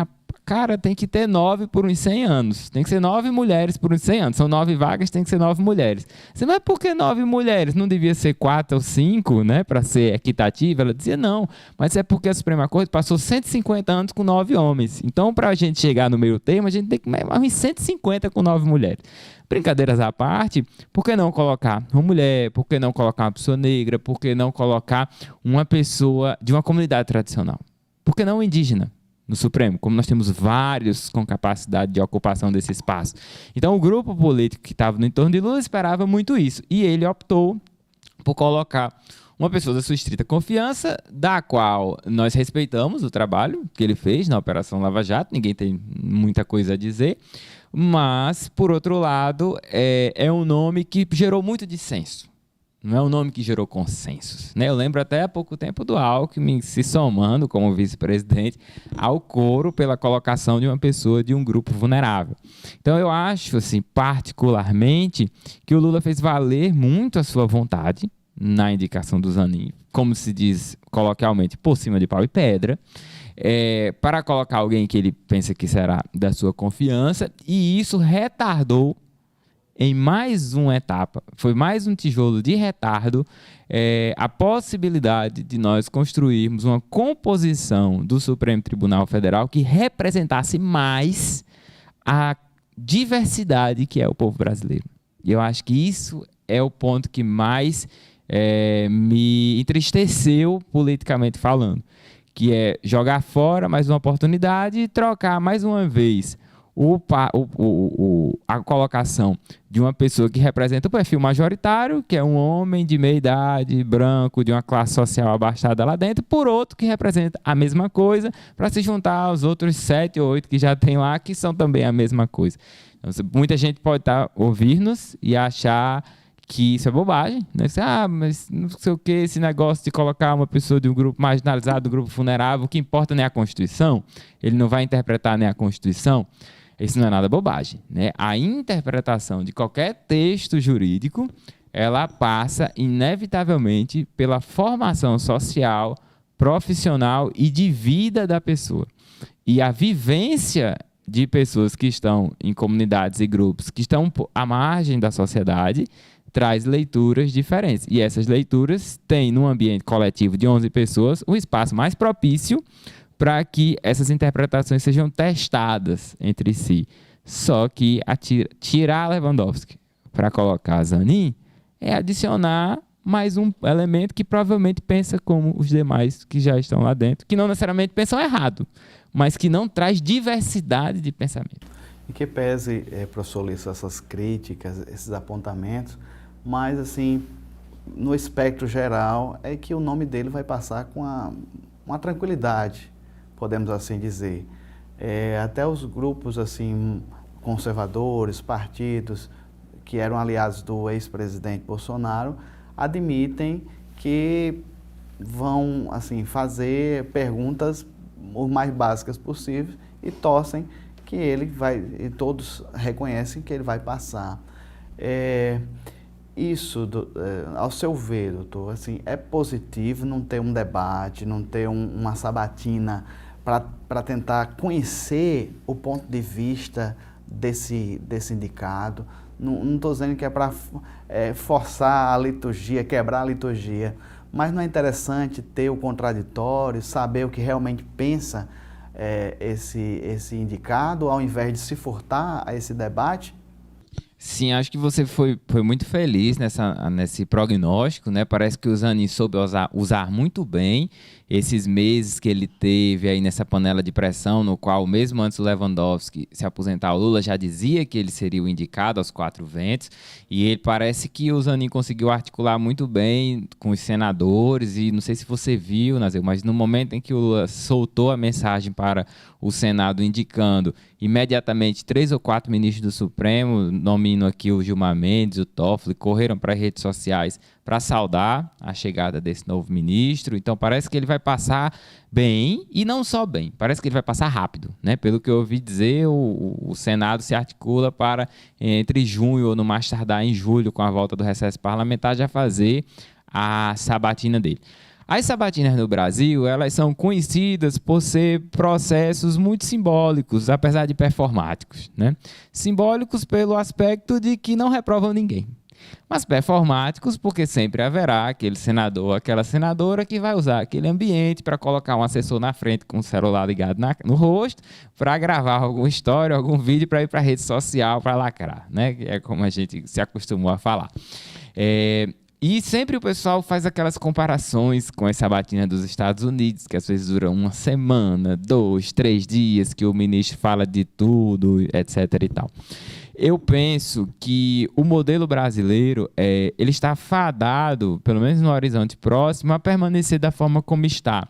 cara, tem que ter 9 por uns 100 anos. Tem que ser 9 mulheres por uns 100 anos. São 9 vagas, tem que ser 9 mulheres. Você, mas por que 9 mulheres? Não devia ser 4 ou 5, né, para ser equitativa? Ela dizia não, mas é porque a Suprema Corte passou 150 anos com 9 homens. Então, para a gente chegar no meio termo, a gente tem que uns 150 com 9 mulheres. Brincadeiras à parte, por que não colocar uma mulher? Por que não colocar uma pessoa negra? Por que não colocar uma pessoa de uma comunidade tradicional? Por que não um indígena no Supremo? Como nós temos vários com capacidade de ocupação desse espaço. Então, o grupo político que estava no entorno de Lula esperava muito isso. E ele optou por colocar uma pessoa da sua estrita confiança, da qual nós respeitamos o trabalho que ele fez na Operação Lava Jato, ninguém tem muita coisa a dizer, mas, por outro lado, é um nome que gerou muito dissenso. Não é um nome que gerou consensos, né? Eu lembro até há pouco tempo do Alckmin se somando como vice-presidente ao coro pela colocação de uma pessoa de um grupo vulnerável. Então eu acho, assim, particularmente, que o Lula fez valer muito a sua vontade na indicação do Zanin, como se diz coloquialmente, por cima de pau e pedra, para colocar alguém que ele pensa que será da sua confiança, e isso retardou em mais uma etapa, foi mais um tijolo de retardo, a possibilidade de nós construirmos uma composição do Supremo Tribunal Federal que representasse mais a diversidade que é o povo brasileiro. E eu acho que isso é o ponto que mais me entristeceu politicamente falando, que é jogar fora mais uma oportunidade e trocar mais uma vez a colocação de uma pessoa que representa o perfil majoritário, que é um homem de meia idade, branco, de uma classe social abastada lá dentro, por outro que representa a mesma coisa, para se juntar aos outros 7 ou 8 que já tem lá, que são também a mesma coisa. Então, muita gente pode estar ouvindo-nos e achar que isso é bobagem, né? Mas não sei o que, esse negócio de colocar uma pessoa de um grupo marginalizado, um grupo vulnerável, o que importa nem a Constituição, ele não vai interpretar nem a Constituição. Isso não é nada bobagem, né? A interpretação de qualquer texto jurídico, ela passa inevitavelmente pela formação social, profissional e de vida da pessoa. E a vivência de pessoas que estão em comunidades e grupos que estão à margem da sociedade traz leituras diferentes. E essas leituras têm, num ambiente coletivo de 11 pessoas, um espaço mais propício para que essas interpretações sejam testadas entre si. Só que tirar Lewandowski para colocar Zanin é adicionar mais um elemento que provavelmente pensa como os demais que já estão lá dentro, que não necessariamente pensam errado, mas que não traz diversidade de pensamento. E que pese, professor Ulisses, essas críticas, esses apontamentos, mas, assim, no espectro geral, é que o nome dele vai passar com uma tranquilidade, podemos assim dizer. Até os grupos assim, conservadores, partidos que eram aliados do ex-presidente Bolsonaro, admitem que vão assim, fazer perguntas o mais básicas possíveis e torcem que ele vai, e todos reconhecem que ele vai passar. Isso, ao seu ver, doutor, assim, é positivo não ter um debate, não ter uma sabatina para tentar conhecer o ponto de vista desse indicado. Não estou dizendo que é para forçar a liturgia, quebrar a liturgia, mas não é interessante ter o contraditório, saber o que realmente pensa esse indicado, ao invés de se furtar a esse debate? Sim, acho que você foi muito feliz nesse prognóstico, né? Parece que o Zanin soube usar muito bem esses meses que ele teve aí nessa panela de pressão, no qual, mesmo antes do Lewandowski se aposentar, o Lula já dizia que ele seria o indicado aos 4 ventos, e ele parece que o Zanin conseguiu articular muito bem com os senadores, e não sei se você viu, Nazil, mas no momento em que o Lula soltou a mensagem para o Senado indicando imediatamente 3 ou 4 ministros do Supremo, nomino aqui o Gilmar Mendes, o Toffoli, correram para as redes sociais para saudar a chegada desse novo ministro. Então parece que ele vai passar bem, e não só bem, parece que ele vai passar rápido, né? Pelo que eu ouvi dizer, o Senado se articula para, entre junho ou no mais tardar em julho, com a volta do recesso parlamentar, já fazer a sabatina dele. As sabatinas no Brasil, elas são conhecidas por ser processos muito simbólicos, apesar de performáticos, né? Simbólicos pelo aspecto de que não reprovam ninguém, mas performáticos porque sempre haverá aquele senador, aquela senadora que vai usar aquele ambiente para colocar um assessor na frente com o celular ligado no rosto, para gravar alguma história, algum vídeo para ir para a rede social para lacrar, né? É como a gente se acostumou a falar. E sempre o pessoal faz aquelas comparações com as sabatinas dos Estados Unidos, que às vezes duram 1 semana, 2, 3 dias, que o ministro fala de tudo, etc. e tal. Eu penso que o modelo brasileiro, ele está fadado, pelo menos no horizonte próximo, a permanecer da forma como está.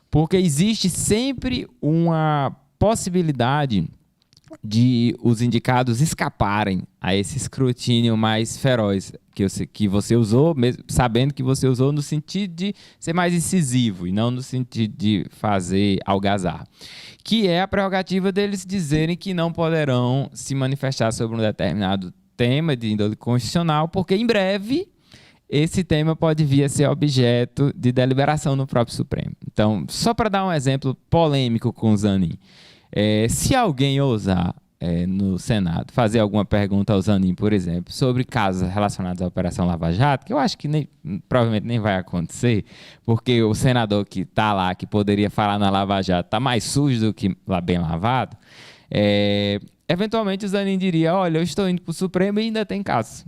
Porque existe sempre uma possibilidade de os indicados escaparem a esse escrutínio mais feroz que você usou, mesmo sabendo que você usou no sentido de ser mais incisivo e não no sentido de fazer algazarra, que é a prerrogativa deles dizerem que não poderão se manifestar sobre um determinado tema de índole constitucional, porque em breve esse tema pode vir a ser objeto de deliberação no próprio Supremo. Então, só para dar um exemplo polêmico com o Zanin, se alguém ousar no Senado fazer alguma pergunta ao Zanin, por exemplo, sobre casos relacionados à Operação Lava Jato, que eu acho que provavelmente nem vai acontecer, porque o senador que está lá, que poderia falar na Lava Jato, está mais sujo do que bem lavado, eventualmente o Zanin diria, olha, eu estou indo para o Supremo e ainda tem casos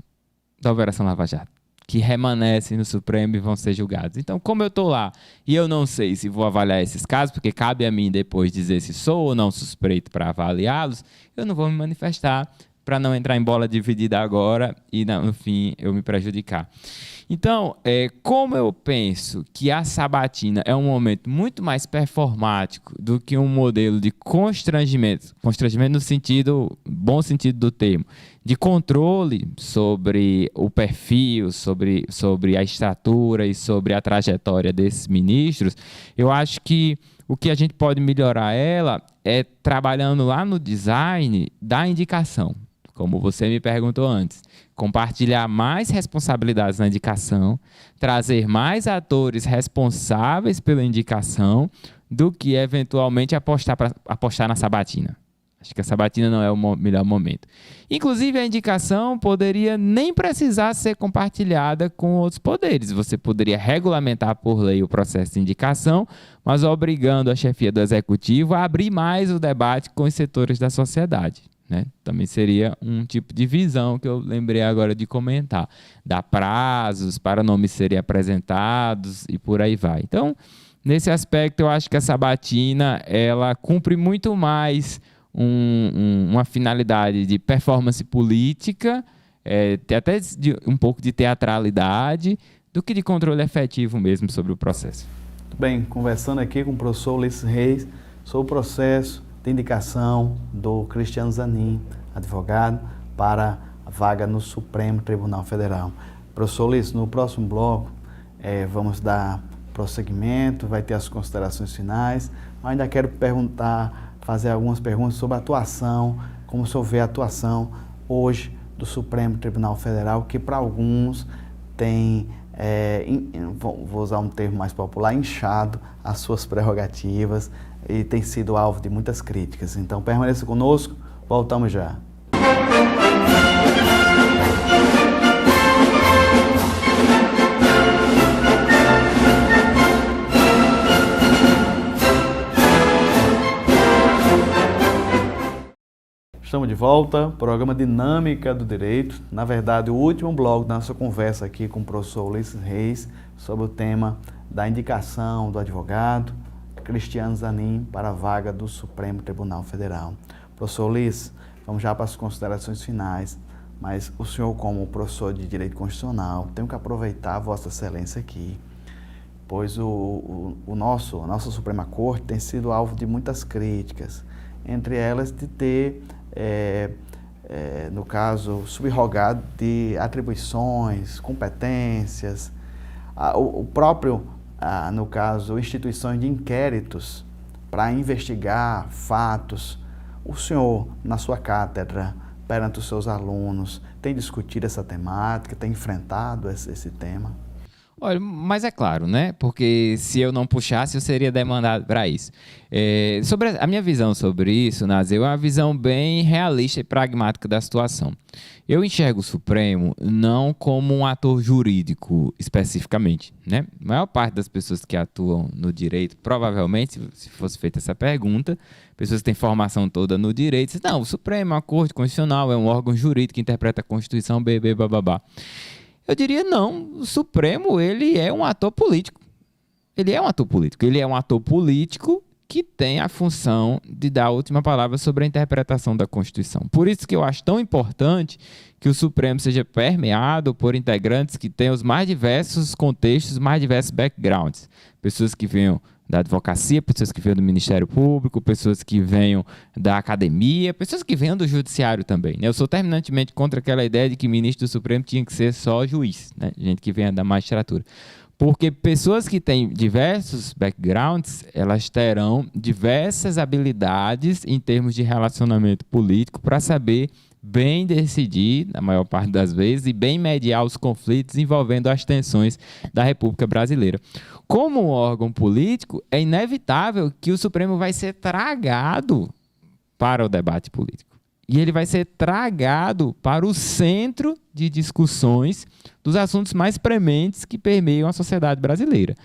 da Operação Lava Jato que remanescem no Supremo e vão ser julgados. Então, como eu estou lá e eu não sei se vou avaliar esses casos, porque cabe a mim depois dizer se sou ou não suspeito para avaliá-los, eu não vou me manifestar para não entrar em bola dividida agora e, no fim, eu me prejudicar. Então, como eu penso que a sabatina é um momento muito mais performático do que um modelo de constrangimento no sentido, bom sentido do termo, de controle sobre o perfil, sobre a estatura e sobre a trajetória desses ministros, eu acho que o que a gente pode melhorar ela é trabalhando lá no design da indicação, como você me perguntou antes. Compartilhar mais responsabilidades na indicação, trazer mais atores responsáveis pela indicação do que eventualmente apostar na sabatina. Acho que a sabatina não é o melhor momento. Inclusive, a indicação poderia nem precisar ser compartilhada com outros poderes. Você poderia regulamentar por lei o processo de indicação, mas obrigando a chefia do executivo a abrir mais o debate com os setores da sociedade. Né? Também seria um tipo de visão que eu lembrei agora de comentar. Dar prazos para nomes serem apresentados e por aí vai. Então, nesse aspecto, eu acho que a sabatina ela cumpre muito mais uma finalidade de performance política, até um pouco de teatralidade, do que de controle efetivo mesmo sobre o processo. Muito bem, conversando aqui com o professor Ulisses Reis sobre o processo de indicação do Cristiano Zanin, advogado, para a vaga no Supremo Tribunal Federal. Professor Ulisses, no próximo bloco vamos dar prosseguimento, vai ter as considerações finais, mas ainda quero fazer algumas perguntas sobre a atuação, como o senhor vê a atuação hoje do Supremo Tribunal Federal, que para alguns tem, vou usar um termo mais popular, inchado as suas prerrogativas e tem sido alvo de muitas críticas. Então permaneça conosco, voltamos já. Estamos de volta, programa Dinâmica do Direito. Na verdade, o último bloco da nossa conversa aqui com o professor Ulisses Reis sobre o tema da indicação do advogado Cristiano Zanin para a vaga do Supremo Tribunal Federal. Professor Ulisses, vamos já para as considerações finais, mas o senhor, como professor de Direito Constitucional, tem que aproveitar a Vossa Excelência aqui, pois a nossa Suprema Corte tem sido alvo de muitas críticas, entre elas de ter no caso, subrogado de atribuições, competências, o próprio, no caso, instituições de inquéritos para investigar fatos. O senhor, na sua cátedra, perante os seus alunos, tem discutido essa temática, tem enfrentado esse tema? Olha, mas é claro, né? Porque se eu não puxasse, eu seria demandado para isso. Sobre a minha visão sobre isso, Nazil, é uma visão bem realista e pragmática da situação. Eu enxergo o Supremo não como um ator jurídico especificamente, né? A maior parte das pessoas que atuam no direito, provavelmente, se fosse feita essa pergunta, pessoas que têm formação toda no direito, dizem, não, o Supremo é uma Corte Constitucional, é um órgão jurídico que interpreta a Constituição, babá. Eu diria não, o Supremo ele é um ator político. Ele é um ator político. Ele é um ator político que tem a função de dar a última palavra sobre a interpretação da Constituição. Por isso que eu acho tão importante que o Supremo seja permeado por integrantes que tenham os mais diversos contextos, mais diversos backgrounds. Pessoas que venham da advocacia, pessoas que venham do Ministério Público, pessoas que venham da academia, pessoas que venham do judiciário também, né? Eu sou terminantemente contra aquela ideia de que ministro do Supremo tinha que ser só juiz, né? Gente que venha da magistratura. Porque pessoas que têm diversos backgrounds, elas terão diversas habilidades em termos de relacionamento político para saber bem decidir, na maior parte das vezes, e bem mediar os conflitos envolvendo as tensões da República Brasileira. Como um órgão político, é inevitável que o Supremo vai ser tragado para o debate político. E ele vai ser tragado para o centro de discussões dos assuntos mais prementes que permeiam a sociedade brasileira.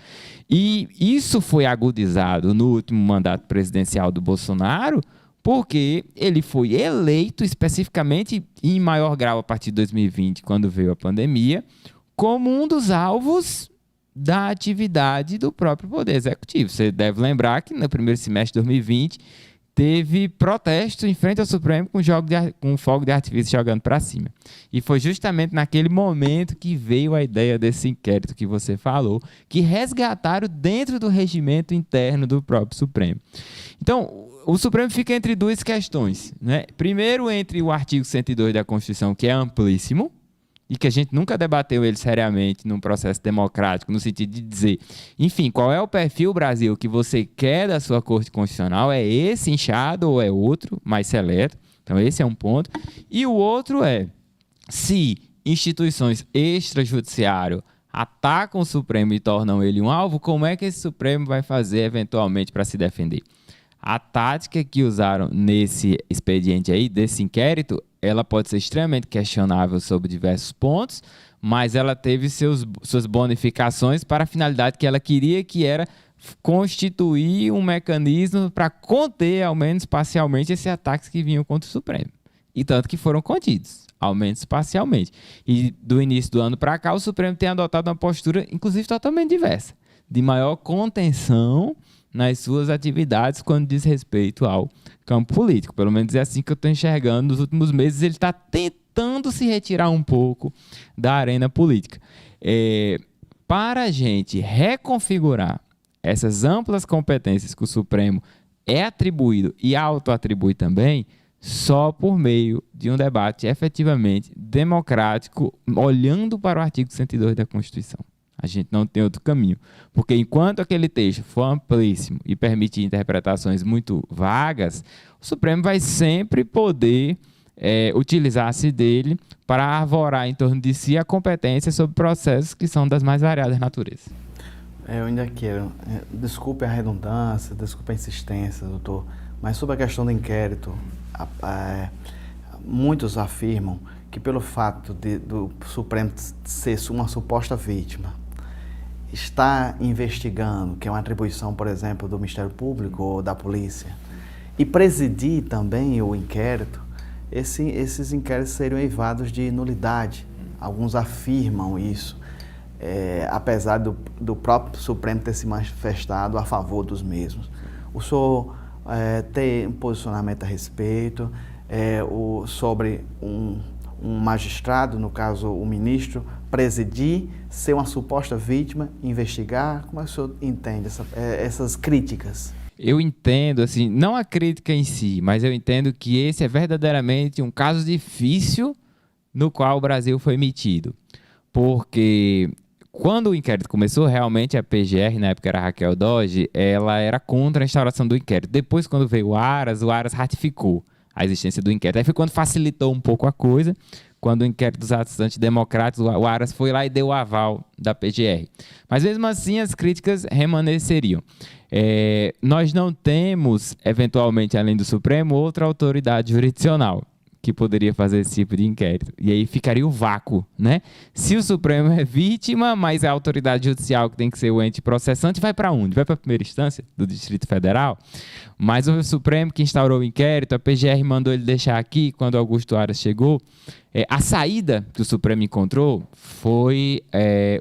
E isso foi agudizado no último mandato presidencial do Bolsonaro, porque ele foi eleito especificamente, em maior grau a partir de 2020, quando veio a pandemia, como um dos alvos da atividade do próprio Poder Executivo. Você deve lembrar que no primeiro semestre de 2020 teve protestos em frente ao Supremo com fogo de artifício jogando para cima. E foi justamente naquele momento que veio a ideia desse inquérito que você falou, que resgataram dentro do regimento interno do próprio Supremo. Então, o Supremo fica entre duas questões, né? Primeiro, entre o artigo 102 da Constituição, que é amplíssimo, e que a gente nunca debateu ele seriamente num processo democrático, no sentido de dizer, enfim, qual é o perfil, Brasil, que você quer da sua Corte Constitucional? É esse inchado ou é outro, mais seleto? Então, esse é um ponto. E o outro é, se instituições extrajudiciário atacam o Supremo e tornam ele um alvo, como é que esse Supremo vai fazer, eventualmente, para se defender? A tática que usaram nesse expediente aí, desse inquérito, ela pode ser extremamente questionável sobre diversos pontos, mas ela teve suas bonificações para a finalidade que ela queria, que era constituir um mecanismo para conter, ao menos parcialmente, esses ataques que vinham contra o Supremo. E tanto que foram contidos, ao menos parcialmente. E do início do ano para cá, o Supremo tem adotado uma postura, inclusive, totalmente diversa, de maior contenção nas suas atividades quando diz respeito ao campo político. Pelo menos é assim que eu estou enxergando. Nos últimos meses ele está tentando se retirar um pouco da arena política. Para a gente reconfigurar essas amplas competências que o Supremo é atribuído e autoatribui também, só por meio de um debate efetivamente democrático, olhando para o artigo 102 da Constituição. A gente não tem outro caminho. Porque enquanto aquele texto for amplíssimo e permitir interpretações muito vagas, o Supremo vai sempre poder utilizar-se dele para arvorar em torno de si a competência sobre processos que são das mais variadas naturezas. Eu ainda quero, desculpe a redundância, desculpe a insistência, doutor, mas sobre a questão do inquérito, muitos afirmam que pelo fato do Supremo ser uma suposta vítima, está investigando, que é uma atribuição, por exemplo, do Ministério Público ou da Polícia, e presidir também o inquérito, esses inquéritos seriam eivados de nulidade. Alguns afirmam isso, apesar do próprio Supremo ter se manifestado a favor dos mesmos. O senhor tem um posicionamento a respeito, sobre um magistrado, no caso o ministro, presidir, ser uma suposta vítima, investigar? Como é que o senhor entende essas críticas? Eu entendo, assim, não a crítica em si, mas eu entendo que esse é verdadeiramente um caso difícil no qual o Brasil foi metido. Porque quando o inquérito começou, realmente a PGR, na época era a Raquel Dodge, ela era contra a instauração do inquérito. Depois, quando veio o Aras ratificou a existência do inquérito. Aí foi quando facilitou um pouco a coisa, quando o inquérito dos atos antidemocráticos, o Aras foi lá e deu o aval da PGR. Mas mesmo assim as críticas remanesceriam. Nós não temos, eventualmente, além do Supremo, outra autoridade jurisdicional que poderia fazer esse tipo de inquérito. E aí ficaria o vácuo, né? Se o Supremo é vítima, mas a autoridade judicial, que tem que ser o ente processante, vai para onde? Vai para a primeira instância do Distrito Federal? Mas o Supremo que instaurou o inquérito, a PGR mandou ele deixar aqui, quando Augusto Aras chegou. A saída que o Supremo encontrou foi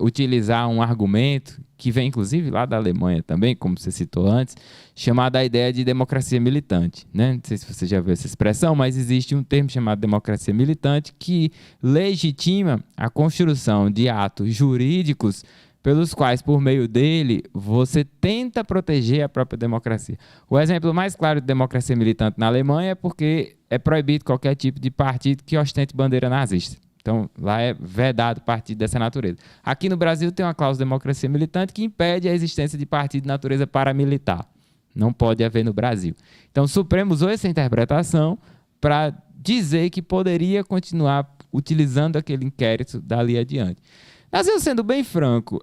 utilizar um argumento que vem, inclusive, lá da Alemanha também, como você citou antes, chamada a ideia de democracia militante, né? Não sei se você já viu essa expressão, mas existe um termo chamado democracia militante que legitima a construção de atos jurídicos pelos quais, por meio dele, você tenta proteger a própria democracia. O exemplo mais claro de democracia militante na Alemanha é porque é proibido qualquer tipo de partido que ostente bandeira nazista. Então, lá é vedado partido dessa natureza. Aqui no Brasil tem uma cláusula de democracia militante que impede a existência de partido de natureza paramilitar. Não pode haver no Brasil. Então, o Supremo usou essa interpretação para dizer que poderia continuar utilizando aquele inquérito dali adiante. Mas eu, sendo bem franco,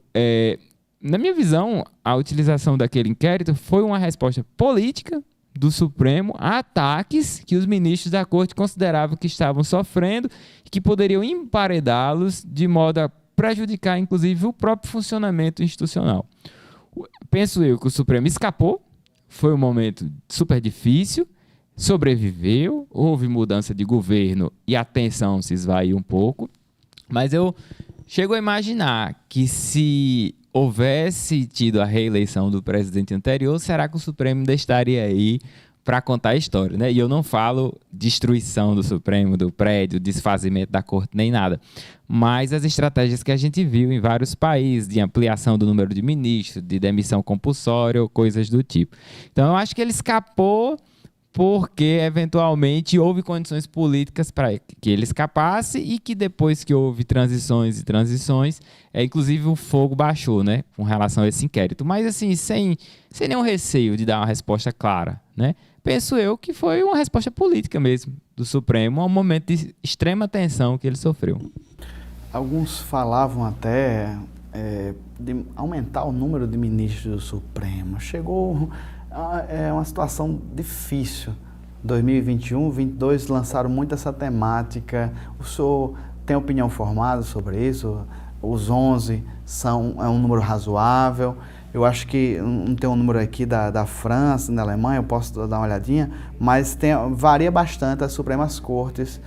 na minha visão, a utilização daquele inquérito foi uma resposta política do Supremo a ataques que os ministros da Corte consideravam que estavam sofrendo e que poderiam emparedá-los de modo a prejudicar, inclusive, o próprio funcionamento institucional. Penso eu que o Supremo escapou, foi um momento super difícil, sobreviveu, houve mudança de governo e a tensão se esvaiu um pouco, mas eu chego a imaginar que se houvesse tido a reeleição do presidente anterior, será que o Supremo ainda estaria aí para contar a história, né? E eu não falo destruição do Supremo, do prédio, desfazimento da corte, nem nada. Mas as estratégias que a gente viu em vários países, de ampliação do número de ministros, de demissão compulsória ou coisas do tipo. Então, eu acho que ele escapou porque, eventualmente, houve condições políticas para que ele escapasse e que depois que houve transições, inclusive o fogo baixou, né, com relação a esse inquérito. Mas, assim, sem nenhum receio de dar uma resposta clara, né? Penso eu que foi uma resposta política mesmo do Supremo a um momento de extrema tensão que ele sofreu. Alguns falavam até de aumentar o número de ministros do Supremo. Chegou... É uma situação difícil. 2021, 2022 lançaram muito essa temática. O senhor tem opinião formada sobre isso? Os 11 é um número razoável. Eu acho que não tem um número aqui da França, da Alemanha, eu posso dar uma olhadinha, mas varia bastante as Supremas Cortes.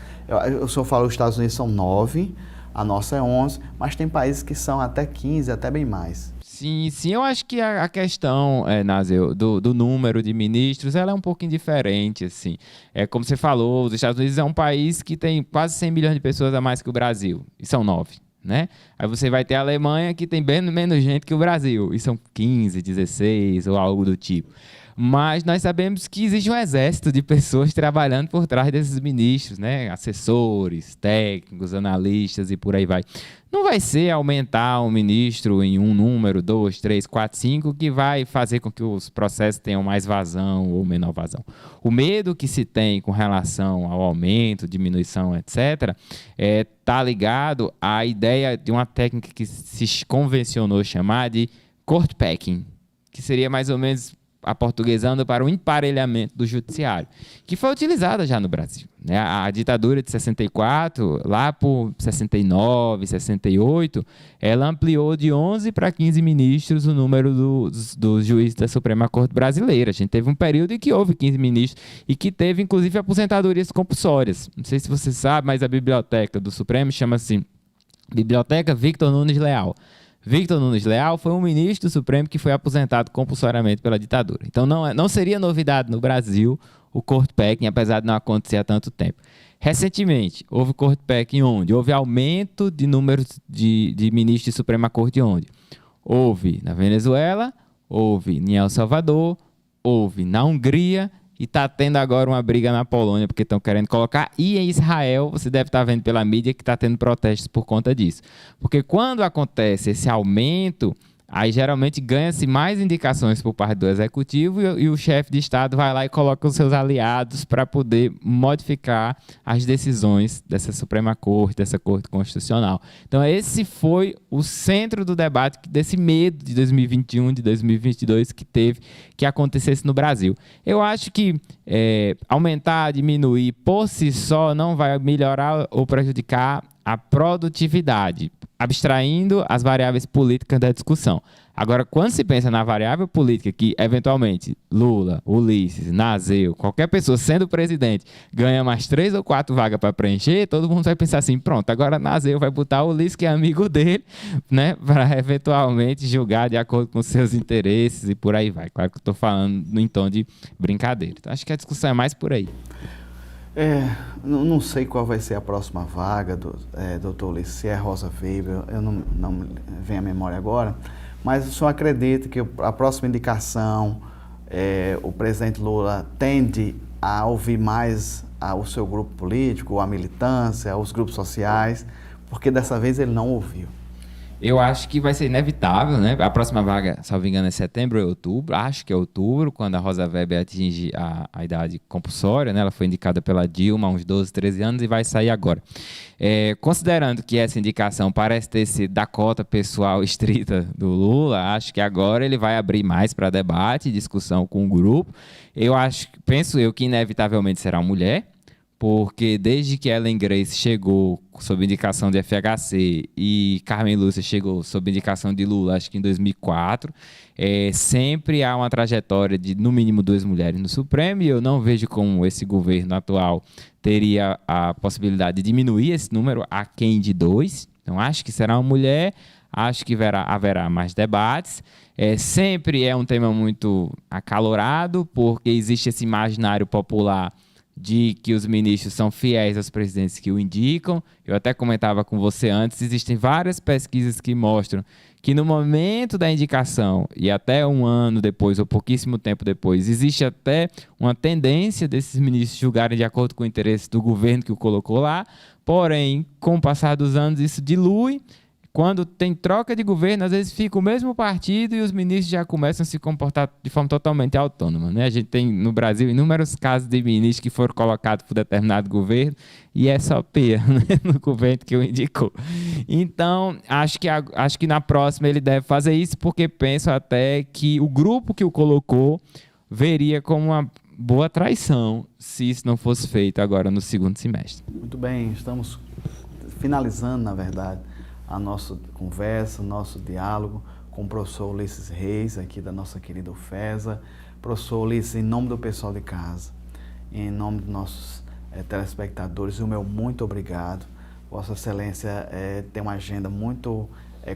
O senhor falou que os Estados Unidos são 9, a nossa é 11, mas tem países que são até 15, até bem mais. Sim, eu acho que a questão, Nazeu, do número de ministros, ela é um pouquinho diferente, assim. Como você falou, os Estados Unidos é um país que tem quase 100 milhões de pessoas a mais que o Brasil, e são 9, né? Aí você vai ter a Alemanha, que tem bem menos gente que o Brasil, e são 15, 16, ou algo do tipo. Mas nós sabemos que existe um exército de pessoas trabalhando por trás desses ministros, né? Assessores, técnicos, analistas e por aí vai. Não vai ser aumentar um ministro em um número, 2, 3, 4, 5, que vai fazer com que os processos tenham mais vazão ou menor vazão. O medo que se tem com relação ao aumento, diminuição, etc., está ligado à ideia de uma técnica que se convencionou chamar de court packing, que seria mais ou menos aportuguesando para o emparelhamento do judiciário, que foi utilizada já no Brasil, né? A ditadura de 64, lá por 69, 68, ela ampliou de 11 para 15 ministros o número dos juízes da Suprema Corte Brasileira. A gente teve um período em que houve 15 ministros e que teve, inclusive, aposentadorias compulsórias. Não sei se você sabe, mas a biblioteca do Supremo chama-se Biblioteca Victor Nunes Leal. Victor Nunes Leal foi um ministro do Supremo que foi aposentado compulsoriamente pela ditadura. Então não seria novidade no Brasil o court packing, apesar de não acontecer há tanto tempo. Recentemente, houve court packing onde? Houve aumento de número de ministros de Suprema Corte onde? Houve na Venezuela, houve em El Salvador, houve na Hungria e está tendo agora uma briga na Polônia porque estão querendo colocar. E em Israel, você deve estar vendo pela mídia que está tendo protestos por conta disso. Porque quando acontece esse aumento, aí geralmente ganha-se mais indicações por parte do executivo e o chefe de Estado vai lá e coloca os seus aliados para poder modificar as decisões dessa Suprema Corte, dessa Corte Constitucional. Então esse foi o centro do debate, desse medo de 2021, de 2022 que teve que acontecesse no Brasil. Eu acho que aumentar, diminuir por si só não vai melhorar ou prejudicar a produtividade, abstraindo as variáveis políticas da discussão. Agora, quando se pensa na variável política que, eventualmente, Lula, Ulisses, Nazeu, qualquer pessoa sendo presidente, ganha mais 3 ou 4 vagas para preencher, todo mundo vai pensar assim, pronto, agora Nazeu vai botar o Ulisses, que é amigo dele, né, para eventualmente julgar de acordo com seus interesses e por aí vai. Claro que eu estou falando em tom de brincadeira. Então, acho que a discussão é mais por aí. Não sei qual vai ser a próxima vaga, doutor Ulisses, se é Rosa Weber, eu não me vem à memória agora, mas o senhor acredita que a próxima indicação, o presidente Lula tende a ouvir mais o seu grupo político, a militância, os grupos sociais, porque dessa vez ele não ouviu? Eu acho que vai ser inevitável, né? A próxima vaga, salvo engano, é setembro ou outubro. Acho que é outubro, quando a Rosa Weber atinge a idade compulsória, né? Ela foi indicada pela Dilma há uns 12, 13 anos e vai sair agora. Considerando que essa indicação parece ter sido da cota pessoal estrita do Lula, acho que agora ele vai abrir mais para debate e discussão com o grupo. Penso eu que inevitavelmente será uma mulher, porque desde que Ellen Grace chegou sob indicação de FHC e Carmen Lúcia chegou sob indicação de Lula, acho que em 2004, sempre há uma trajetória de, no mínimo, 2 mulheres no Supremo, e eu não vejo como esse governo atual teria a possibilidade de diminuir esse número aquém de 2. Então, acho que será uma mulher, acho que haverá mais debates. Sempre é um tema muito acalorado, porque existe esse imaginário popular de que os ministros são fiéis aos presidentes que o indicam. Eu até comentava com você antes, existem várias pesquisas que mostram que no momento da indicação e até um ano depois ou pouquíssimo tempo depois, existe até uma tendência desses ministros julgarem de acordo com o interesse do governo que o colocou lá, porém, com o passar dos anos, isso dilui. Quando tem troca de governo, às vezes fica o mesmo partido e os ministros já começam a se comportar de forma totalmente autônoma, né? A gente tem no Brasil inúmeros casos de ministros que foram colocados por determinado governo e é só peia, né? No governo que o indicou. Então, acho que na próxima ele deve fazer isso, porque penso até que o grupo que o colocou veria como uma boa traição se isso não fosse feito agora no segundo semestre. Muito bem, estamos finalizando, na verdade, a nossa conversa, o nosso diálogo com o professor Ulisses Reis, aqui da nossa querida UFESA. Professor Ulisses, em nome do pessoal de casa, em nome dos nossos telespectadores, o meu muito obrigado. Vossa Excelência tem uma agenda muito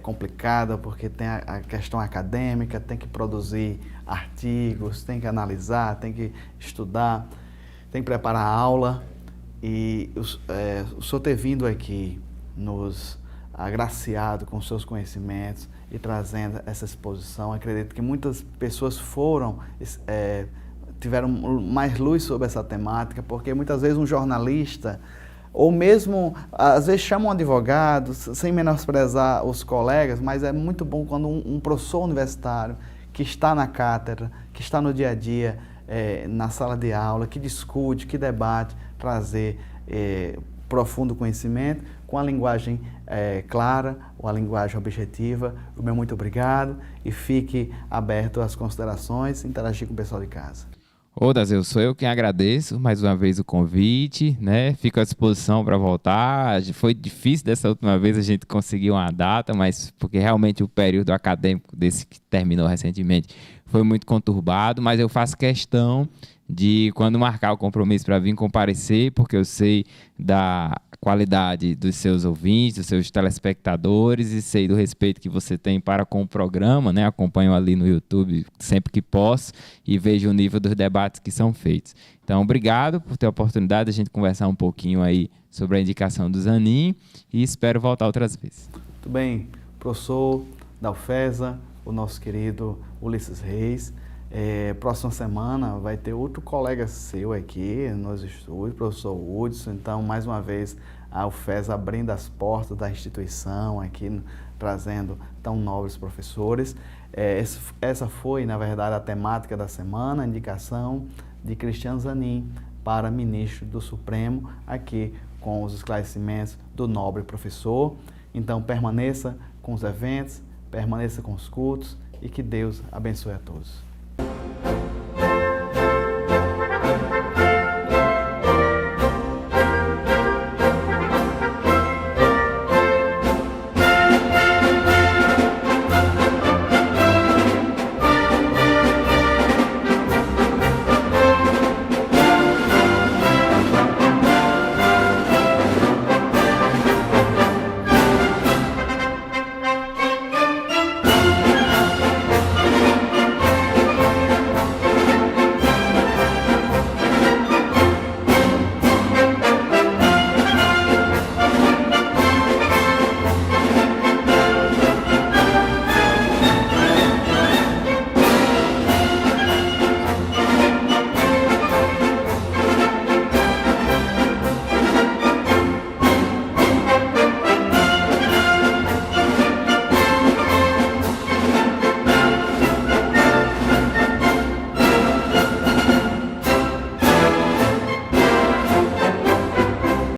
complicada, porque tem a questão acadêmica, tem que produzir artigos, tem que analisar, tem que estudar, tem que preparar a aula. E o senhor ter vindo aqui nos agraciado com seus conhecimentos e trazendo essa exposição, acredito que muitas pessoas tiveram mais luz sobre essa temática, porque muitas vezes um jornalista, ou mesmo, às vezes chama um advogado, sem menosprezar os colegas, mas é muito bom quando um professor universitário que está na cátedra, que está no dia a dia, na sala de aula, que discute, que debate, trazer profundo conhecimento, com a linguagem clara, ou a linguagem objetiva. O meu muito obrigado e fique aberto às considerações, interagir com o pessoal de casa. Dazel, sou eu quem agradeço mais uma vez o convite, né? Fico à disposição para voltar. Foi difícil dessa última vez a gente conseguir uma data, mas porque realmente o período acadêmico desse que terminou recentemente foi muito conturbado, mas eu faço questão de, quando marcar o compromisso para vir comparecer, porque eu sei da qualidade dos seus ouvintes, dos seus telespectadores, e sei do respeito que você tem para com o programa, né? Acompanho ali no YouTube sempre que posso e vejo o nível dos debates que são feitos. Então, obrigado por ter a oportunidade de a gente conversar um pouquinho aí sobre a indicação do Zanin e espero voltar outras vezes. Muito bem, professor da UFESA, o nosso querido Ulisses Reis. Próxima semana vai ter outro colega seu aqui nos estúdios, professor Hudson. Então, mais uma vez, a UFESA abrindo as portas da instituição aqui, trazendo tão nobres professores. Essa foi, na verdade, a temática da semana, a indicação de Cristiano Zanin para ministro do Supremo, aqui com os esclarecimentos do nobre professor. Então, permaneça com os eventos, permaneça com os cultos e que Deus abençoe a todos.